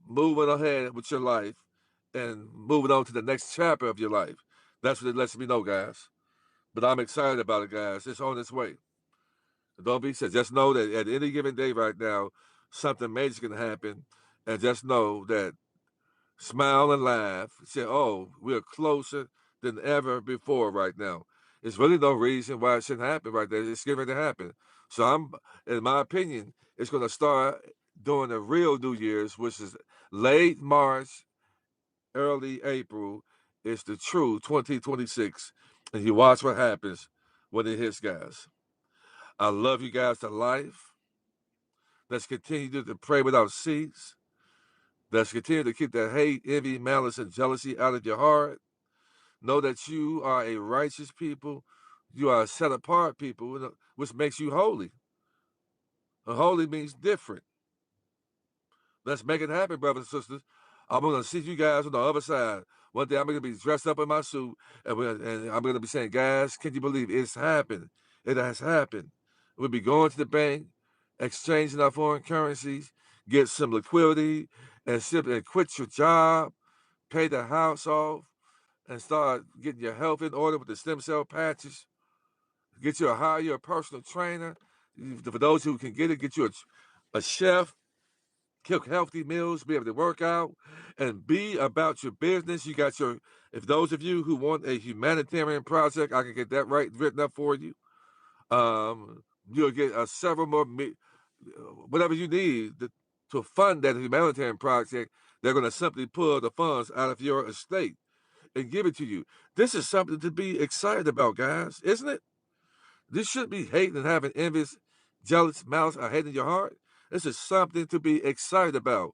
moving ahead with your life and moving on to the next chapter of your life. That's what it lets me know, guys. But I'm excited about it, guys. It's on its way. Don't be sad. Just know that at any given day right now, something major can happen. And just know that smile and laugh. Say, oh, we're closer than ever before right now. There's really no reason why it shouldn't happen right there. It's getting to happen. So in my opinion, it's going to start during the real New Year's, which is late March, early April. It's the true 2026. And you watch what happens when it hits, guys. I love you guys to life. Let's continue to pray without cease. Let's continue to keep that hate, envy, malice, and jealousy out of your heart. Know that you are a righteous people. You are a set apart people, which makes you holy. And holy means different. Let's make it happen, brothers and sisters. I'm going to see you guys on the other side. One day I'm going to be dressed up in my suit, and I'm going to be saying, guys, can you believe it's happened? It has happened. We'll be going to the bank, exchanging our foreign currencies, get some liquidity, and quit your job, pay the house off, and start getting your health in order with the stem cell patches. Get you hire you a personal trainer. For those who can get it, get you a chef, cook healthy meals, be able to work out, and be about your business. You got if those of you who want a humanitarian project, I can get that written up for you. You'll get several more, whatever you need to fund that humanitarian project. They're going to simply pull the funds out of your estate and give it to you. This is something to be excited about, guys, isn't it? This shouldn't be hating and having envious, jealous, malice, or hate in your heart. This is something to be excited about.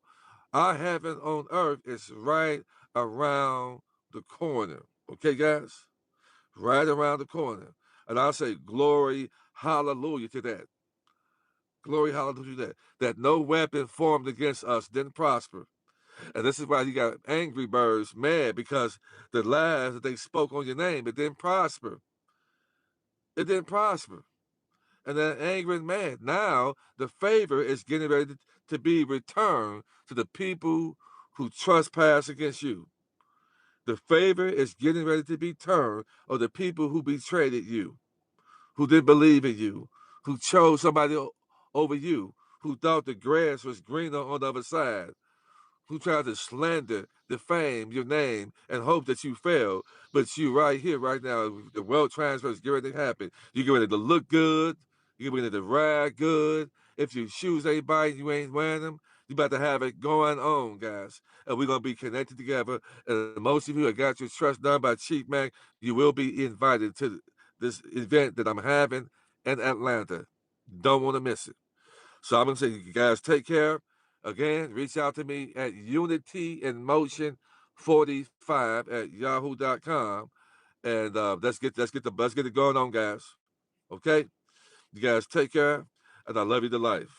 Our heaven on earth is right around the corner. Okay, guys? Right around the corner. And I'll say, glory, hallelujah to that. Glory, hallelujah to that. That no weapon formed against us didn't prosper. And this is why you got angry birds mad, because the lies that they spoke on your name, it didn't prosper. It didn't prosper. And they're angry and mad. Now the favor is getting ready to be returned to the people who trespass against you. The favor is getting ready to be turned on the people who betrayed you, who didn't believe in you, who chose somebody over you, who thought the grass was greener on the other side, who tried to slander, defame your name, and hope that you fail. But you right here, right now, the wealth transfer is getting ready to happen. You get ready to look good. You get ready to ride good. If your shoes ain't biting, you ain't wearing them. You about to have it going on, guys. And we're going to be connected together. And most of you that got your trust done by Chief Mac, you will be invited to this event that I'm having in Atlanta. Don't want to miss it. So I'm going to say, you guys take care. Again, reach out to me at unityinmotion45@yahoo.com, and let's get it going on, guys. Okay, you guys take care, and I love you to life.